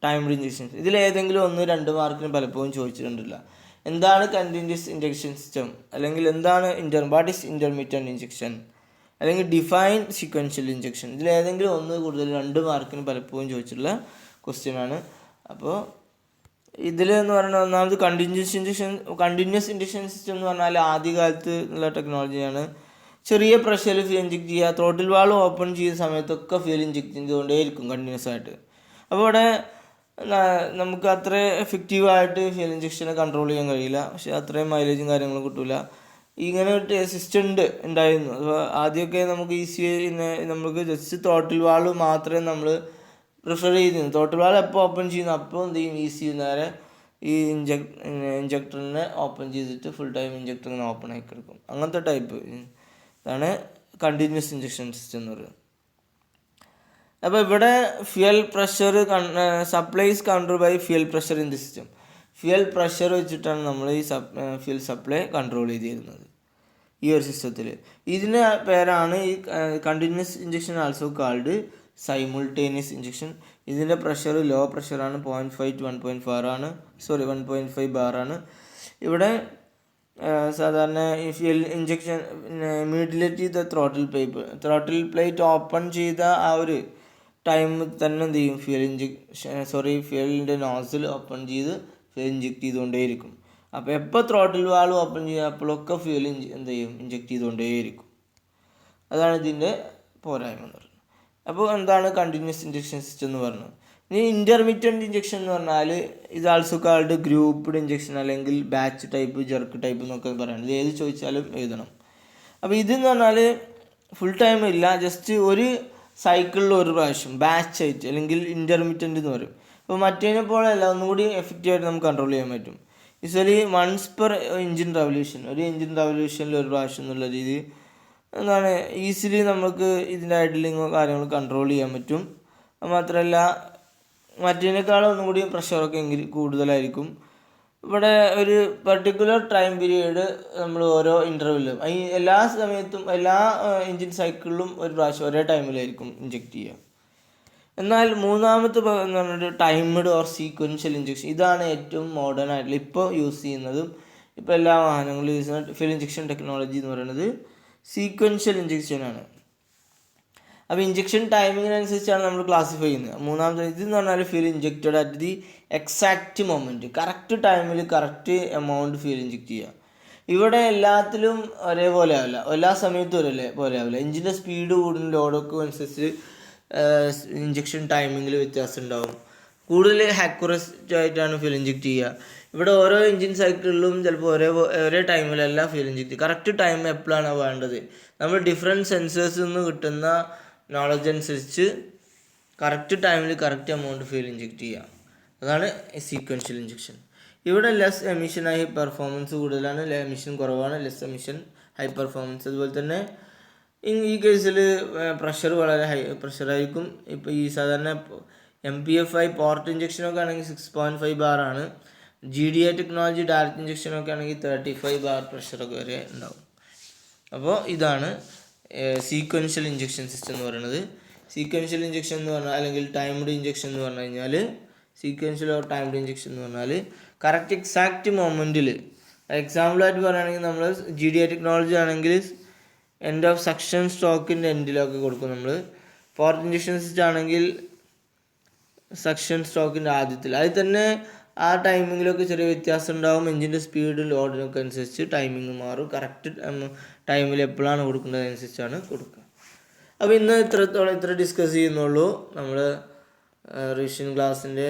timed injection. ഇതിലേതെങ്കിലും 1-2 മാർക്കിന് പലപ്പോഴും ചോദിച്ചിട്ടുണ്ടല്ല. എന്താണ് കണ്ടിന്യൂസ് ഇഞ്ചക്ഷൻ സിസ്റ്റം, അല്ലെങ്കിൽ എന്താണ് വാട്ട് ഈസ് ഇൻ്റർമീഡിയറ്റ് ഇഞ്ചക്ഷൻ, അല്ലെങ്കിൽ ഡിഫൈൻഡ് സീക്വൻഷ്യൽ ഇഞ്ചക്ഷൻ. ഇതിലേതെങ്കിലും കൂടുതൽ 2 മാർക്കിന് പലപ്പോഴും ചോദിച്ചിട്ടുള്ള ക്വസ്റ്റ്യൻ ആണ്. അപ്പോൾ ഇതിലെന്ന് പറഞ്ഞാൽ ഒന്നാമത് കണ്ടിന്യൂസ് ഇഞ്ചക്ഷൻ സിസ്റ്റം എന്ന് പറഞ്ഞാൽ ആദ്യകാലത്ത് ഉള്ള ടെക്നോളജിയാണ്. ചെറിയ പ്രഷറിൽ ഫ്യൂൽ ഇഞ്ചക്ട് ചെയ്യുക, ത്രോട്ടിൽ വാൾവ് ഓപ്പൺ ചെയ്യുന്ന സമയത്തൊക്കെ ഫ്യൂൽ ഇഞ്ചക്ട് ചെയ്തുകൊണ്ടേയിരിക്കും കണ്ടിന്യൂസ് ആയിട്ട്. അപ്പോൾ ഇവിടെ നമുക്ക് അത്ര എഫക്റ്റീവായിട്ട് ഫ്യൂൽ ഇഞ്ചക്ഷനെ കൺട്രോൾ ചെയ്യാൻ കഴിയില്ല, പക്ഷേ അത്രയും മൈലേജും കാര്യങ്ങളും കിട്ടില്ല. ഇങ്ങനെ ഒരു സിസ്റ്റം ഉണ്ടായിരുന്നു. അപ്പോൾ ആദ്യമൊക്കെ നമുക്ക് നമുക്ക് ജസ്റ്റ് ത്രോട്ടിൽ വാൾവ് മാത്രമേ നമ്മൾ പ്രിഫർ ചെയ്തിരുന്നു. ത്രോട്ടിൽ വാൾവ് എപ്പോൾ ഓപ്പൺ ചെയ്യുന്നു അപ്പോൾ എന്ത് ചെയ്യും, ECU നേരെ ഈ ഇഞ്ചക്ടറിനെ ഓപ്പൺ ചെയ്തിട്ട് ഫുൾ ടൈം ഇഞ്ചക്ടർ ഇങ്ങനെ ഓപ്പൺ ആക്കി കിടക്കും. അങ്ങനത്തെ ടൈപ്പ് ഇതാണ് കണ്ടിന്യൂസ് ഇഞ്ചക്ഷൻ സിസ്റ്റം എന്ന് പറയുന്നത്. അപ്പോൾ ഇവിടെ fuel pressure supplies control by fuel pressure in the system. Fuel pressure വെച്ചിട്ടാണ് നമ്മൾ ഈ ഫ്യൂൽ സപ്ലൈ കൺട്രോൾ ചെയ്തിരുന്നത് ഈ ഒരു സിസ്റ്റത്തിൽ. ഇതിൻ്റെ പേരാണ് ഈ continuous injection also called simultaneous injection. ഇതിൻ്റെ പ്രഷർ ലോ പ്രഷറാണ്, 0.5 to 1.4 ആണ്, 1.5 ബാറാണ്. ഇവിടെ സാധാരണ ഈ ഫ്യൂൽ ഇഞ്ചക്ഷൻ ഇമ്മീഡിയറ്റ്ലി ചെയ്ത ത്രോട്ടിൽ പ്ലേറ്റ് ഓപ്പൺ ചെയ്ത ആ ഒരു ടൈം തന്നെ എന്ത് ചെയ്യും, ഫ്യൂലിൻ്റെ നോസിൽ ഓപ്പൺ ചെയ്ത് ഫ്യൂൽ ഇഞ്ചെക്ട് ചെയ്തുകൊണ്ടേയിരിക്കും. അപ്പോൾ എപ്പോൾ ത്രോട്ടിൽ വാൾവ് ഓപ്പൺ ചെയ്യുക അപ്പോഴൊക്കെ ഫ്യൂൽ എന്ത് ചെയ്യും, ഇഞ്ചെക്ട് ചെയ്തുകൊണ്ടേയിരിക്കും. അതാണ് ഇതിൻ്റെ പോരായ്മ എന്ന് പറയുന്നത്. അപ്പോൾ എന്താണ് കണ്ടിന്യൂസ് ഇഞ്ചക്ഷൻ സിസ്റ്റം എന്ന് പറഞ്ഞത്. ഇനി ഇൻ്റർമീഡിയറ്റ് ഇഞ്ചക്ഷൻ എന്ന് പറഞ്ഞാൽ ഇത് ആൾസോ കാൾഡ് ഗ്രൂപ്പ്ഡ് ഇഞ്ചക്ഷൻ അല്ലെങ്കിൽ ബാച്ച് ടൈപ്പ്, ജെർക്ക് ടൈപ്പ് എന്നൊക്കെ പറയുന്നത്. ഏത് ചോദിച്ചാലും എഴുതണം. അപ്പോൾ ഇതെന്ന് പറഞ്ഞാൽ ഫുൾ ടൈം ഇല്ല, ജസ്റ്റ് ഒരു സൈക്കിളിൽ ഒരു പ്രാവശ്യം ബാച്ച് ആയിട്ട് അല്ലെങ്കിൽ ഇൻ്റർമീഡിയറ്റ് എന്ന് പറയും. അപ്പോൾ മറ്റേതിനെ പോലെയല്ല, ഒന്നുകൂടി എഫക്റ്റീവായിട്ട് നമുക്ക് കൺട്രോൾ ചെയ്യാൻ പറ്റും. Usually once per engine revolution, ഒരു എഞ്ചിൻ റവല്യൂഷനിൽ ഒരു പ്രാവശ്യം എന്നുള്ള രീതി എന്താണ് ഈസിലി നമുക്ക് ഇതിൻ്റെ ഐഡ്ലിങ്ങോ കാര്യങ്ങളോ കൺട്രോൾ ചെയ്യാൻ പറ്റും. മാത്രമല്ല മറ്റേതിനേക്കാളും ഒന്നുകൂടി പ്രഷറൊക്കെ കൂടുതലായിരിക്കും. ഇവിടെ ഒരു പർട്ടിക്കുലർ ടൈം പീരീഡ് നമ്മൾ ഓരോ ഇൻ്റർവെല്ലും ഈ എല്ലാ സമയത്തും എല്ലാ എഞ്ചിൻ സൈക്കിളിലും ഒരു പ്രാവശ്യം ഒരേ ടൈമിലായിരിക്കും ഇഞ്ചെക്ട് ചെയ്യുക. എന്നാൽ മൂന്നാമത്തെ എന്ന് പറഞ്ഞിട്ട് ടൈംഡ് ഓർ സീക്വൻഷ്യൽ ഇഞ്ചക്ഷൻ. ഇതാണ് ഏറ്റവും മോഡേൺ ആയിട്ടുള്ള ഇപ്പോൾ യൂസ് ചെയ്യുന്നതും ഇപ്പോൾ എല്ലാ വാഹനങ്ങളും യൂസ് ചെയ്യുന്ന ഫ്യൂൽ ഇഞ്ചക്ഷൻ ടെക്നോളജി എന്ന് പറയുന്നത് സീക്വൻഷ്യൽ ഇഞ്ചക്ഷനാണ്. അപ്പോൾ ഇഞ്ചക്ഷൻ ടൈമിങ്ങിനനുസരിച്ചാണ് നമ്മൾ ക്ലാസിഫൈ ചെയ്യുന്നത്. മൂന്നാമത്തെ ഇതെന്ന് പറഞ്ഞാൽ fuel injected at the exact moment, correct ടൈമിൽ കറക്റ്റ് എമൗണ്ട് ഫ്യൂൽ ഇഞ്ചക്ട് ചെയ്യുക. ഇവിടെ എല്ലാത്തിലും ഒരേപോലെ ആവില്ല, എല്ലാ സമയത്തും പോലെ ആവില്ല. എഞ്ചിൻ്റെ സ്പീഡ് കൂടുന്ന ലോഡൊക്കെ അനുസരിച്ച് ഇഞ്ചക്ഷൻ ടൈമിങ്ങിൽ വ്യത്യാസം ഉണ്ടാവും. കൂടുതൽ ആക്യുറേറ്റ് ആയിട്ടാണ് ഫ്യൂൽ ഇഞ്ചക്ട് ചെയ്യുക. ഇവിടെ ഓരോ എഞ്ചിൻ സൈക്കിളിലും ചിലപ്പോൾ ഒരേ ടൈമിലല്ല ഫ്യൂൽ ഇഞ്ചക്ട് ചെയ്യുക. കറക്റ്റ് ടൈം എപ്പോഴാണ് വേണ്ടത്, നമ്മൾ ഡിഫറെൻറ്റ് സെൻസേഴ്സിൽ നിന്ന് കിട്ടുന്ന നോളജ് അനുസരിച്ച് കറക്റ്റ് ടൈമിൽ കറക്റ്റ് എമൗണ്ട് ഫ്യൂൽ ഇഞ്ചക്ട് ചെയ്യുക. അതാണ് സീക്വൻഷ്യൽ ഇഞ്ചക്ഷൻ. ഇവിടെ ലെസ് എമിഷനായി പെർഫോമൻസ് കൂടുതലാണ്, എമിഷൻ കുറവാണ്, ലെസ് എമിഷൻ ഹൈ പെർഫോമൻസ്. അതുപോലെ തന്നെ ഈ കേസിൽ പ്രഷർ വളരെ ഹൈ പ്രഷറായിരിക്കും. ഇപ്പോൾ ഈ സാധാരണ MPFI പോർട്ട് ഇഞ്ചക്ഷനൊക്കെ ആണെങ്കിൽ 6.5 ബാറാണ്. GDI ടെക്നോളജി ഡയറക്റ്റ് ഇഞ്ചക്ഷനൊക്കെ ആണെങ്കിൽ 35 ബാർ പ്രഷറൊക്കെ വരെ ഉണ്ടാവും. അപ്പോൾ ഇതാണ് സീക്വൻഷ്യൽ ഇഞ്ചക്ഷൻ സിസ്റ്റം എന്ന് പറയുന്നത്. സീക്വൻഷ്യൽ ഇഞ്ചക്ഷൻ എന്ന് പറഞ്ഞാൽ അല്ലെങ്കിൽ ടൈംഡ് ഇഞ്ചക്ഷൻ എന്ന് പറഞ്ഞു കഴിഞ്ഞാൽ സീക്വൻഷ്യൽ ഓർ ടൈംഡ് ഇഞ്ചക്ഷൻ എന്ന് പറഞ്ഞാൽ കറക്റ്റ് എക്സാക്റ്റ് മൊമെൻറ്റിൽ, എക്സാമ്പിളായിട്ട് പറയുകയാണെങ്കിൽ നമ്മൾ GDI ടെക്നോളജി ആണെങ്കിൽ എൻഡ് ഓഫ് സക്ഷൻ സ്ട്രോക്കിൻ്റെ എൻഡിലൊക്കെ കൊടുക്കും നമ്മൾ. പോർട്ട് ഇഞ്ചക്ഷൻ സിസ്റ്റം ആണെങ്കിൽ സക്ഷൻ സ്ട്രോക്കിൻ്റെ ആദ്യത്തിൽ, അതിൽ തന്നെ ആ ടൈമിങ്ങിലൊക്കെ ചെറിയ വ്യത്യാസം ഉണ്ടാകും. എഞ്ചിൻ്റെ സ്പീഡും ലോഡിനൊക്കെ അനുസരിച്ച് ടൈമിങ് മാറും. കറക്റ്റ് ടൈമിൽ എപ്പോഴാണ് കൊടുക്കേണ്ടത് അനുസരിച്ചാണ് കൊടുക്കുക. അപ്പോൾ ഇന്ന് ഇത്ര ഡിസ്കസ് ചെയ്യുന്നുള്ളൂ. നമ്മൾ റിവിഷൻ ക്ലാസ്സിൻ്റെ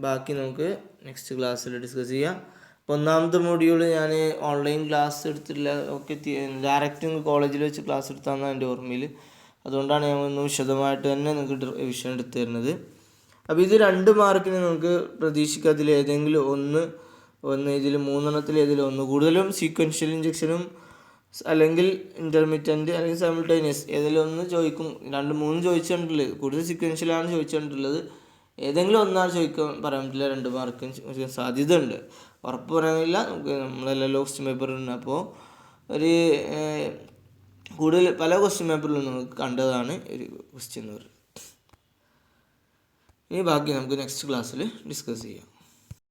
ബാക്കി നമുക്ക് നെക്സ്റ്റ് ക്ലാസ്സിൽ ഡിസ്കസ് ചെയ്യാം. അപ്പോൾ ഒന്നാമത്തെ മൊഡ്യൂൾ ഞാൻ ഓൺലൈൻ ക്ലാസ് എടുത്തില്ല, ഒക്കെ ഡയറക്റ്റ് കോളേജിൽ വെച്ച് ക്ലാസ് എടുത്താന്നാണ് എൻ്റെ ഓർമ്മയിൽ. അതുകൊണ്ടാണ് ഞാൻ ഒന്ന് വിശദമായിട്ട് തന്നെ നിങ്ങൾക്ക് വിഷയം എടുത്തു തരുന്നത്. അപ്പോൾ ഇത് 2 മാർക്കിന് നമുക്ക് പ്രതീക്ഷിക്കുക. അതിൽ ഏതെങ്കിലും ഒന്ന് ഇതിൽ 3 ഏതെങ്കിലും ഒന്ന്, കൂടുതലും സീക്വൻഷ്യൽ ഇഞ്ചക്ഷനും അല്ലെങ്കിൽ ഇൻ്റർമീഡിയറ്റ് അല്ലെങ്കിൽ സൈമിൾട്ടേനിയസ് ഏതെങ്കിലും ഒന്ന് ചോദിക്കും. 2-3 ചോദിച്ചിട്ടുള്ളത്, കൂടുതൽ സീക്വൻഷ്യലാണ് ചോദിച്ചിട്ടുള്ളത്. ഏതെങ്കിലും ഒന്നാണ് പറയാൻ പറ്റില്ല. 2 മാർക്കിന് സാധ്യത ഉണ്ട്, ഉറപ്പ് പറയാനില്ല. നമ്മളെല്ലാം ക്വസ്റ്റ്യൻ പേപ്പറുണ്ട്. അപ്പോൾ ഒരു കൂടുതൽ പല ക്വസ്റ്റ്യൻ പേപ്പറിലും നമുക്ക് കണ്ടതാണ് ഒരു ക്വസ്റ്റ്യൻ എന്ന് പറയുന്നത്. ഇനി ബാക്കി നമുക്ക് നെക്സ്റ്റ് ക്ലാസ്സിൽ ഡിസ്കസ് ചെയ്യാം.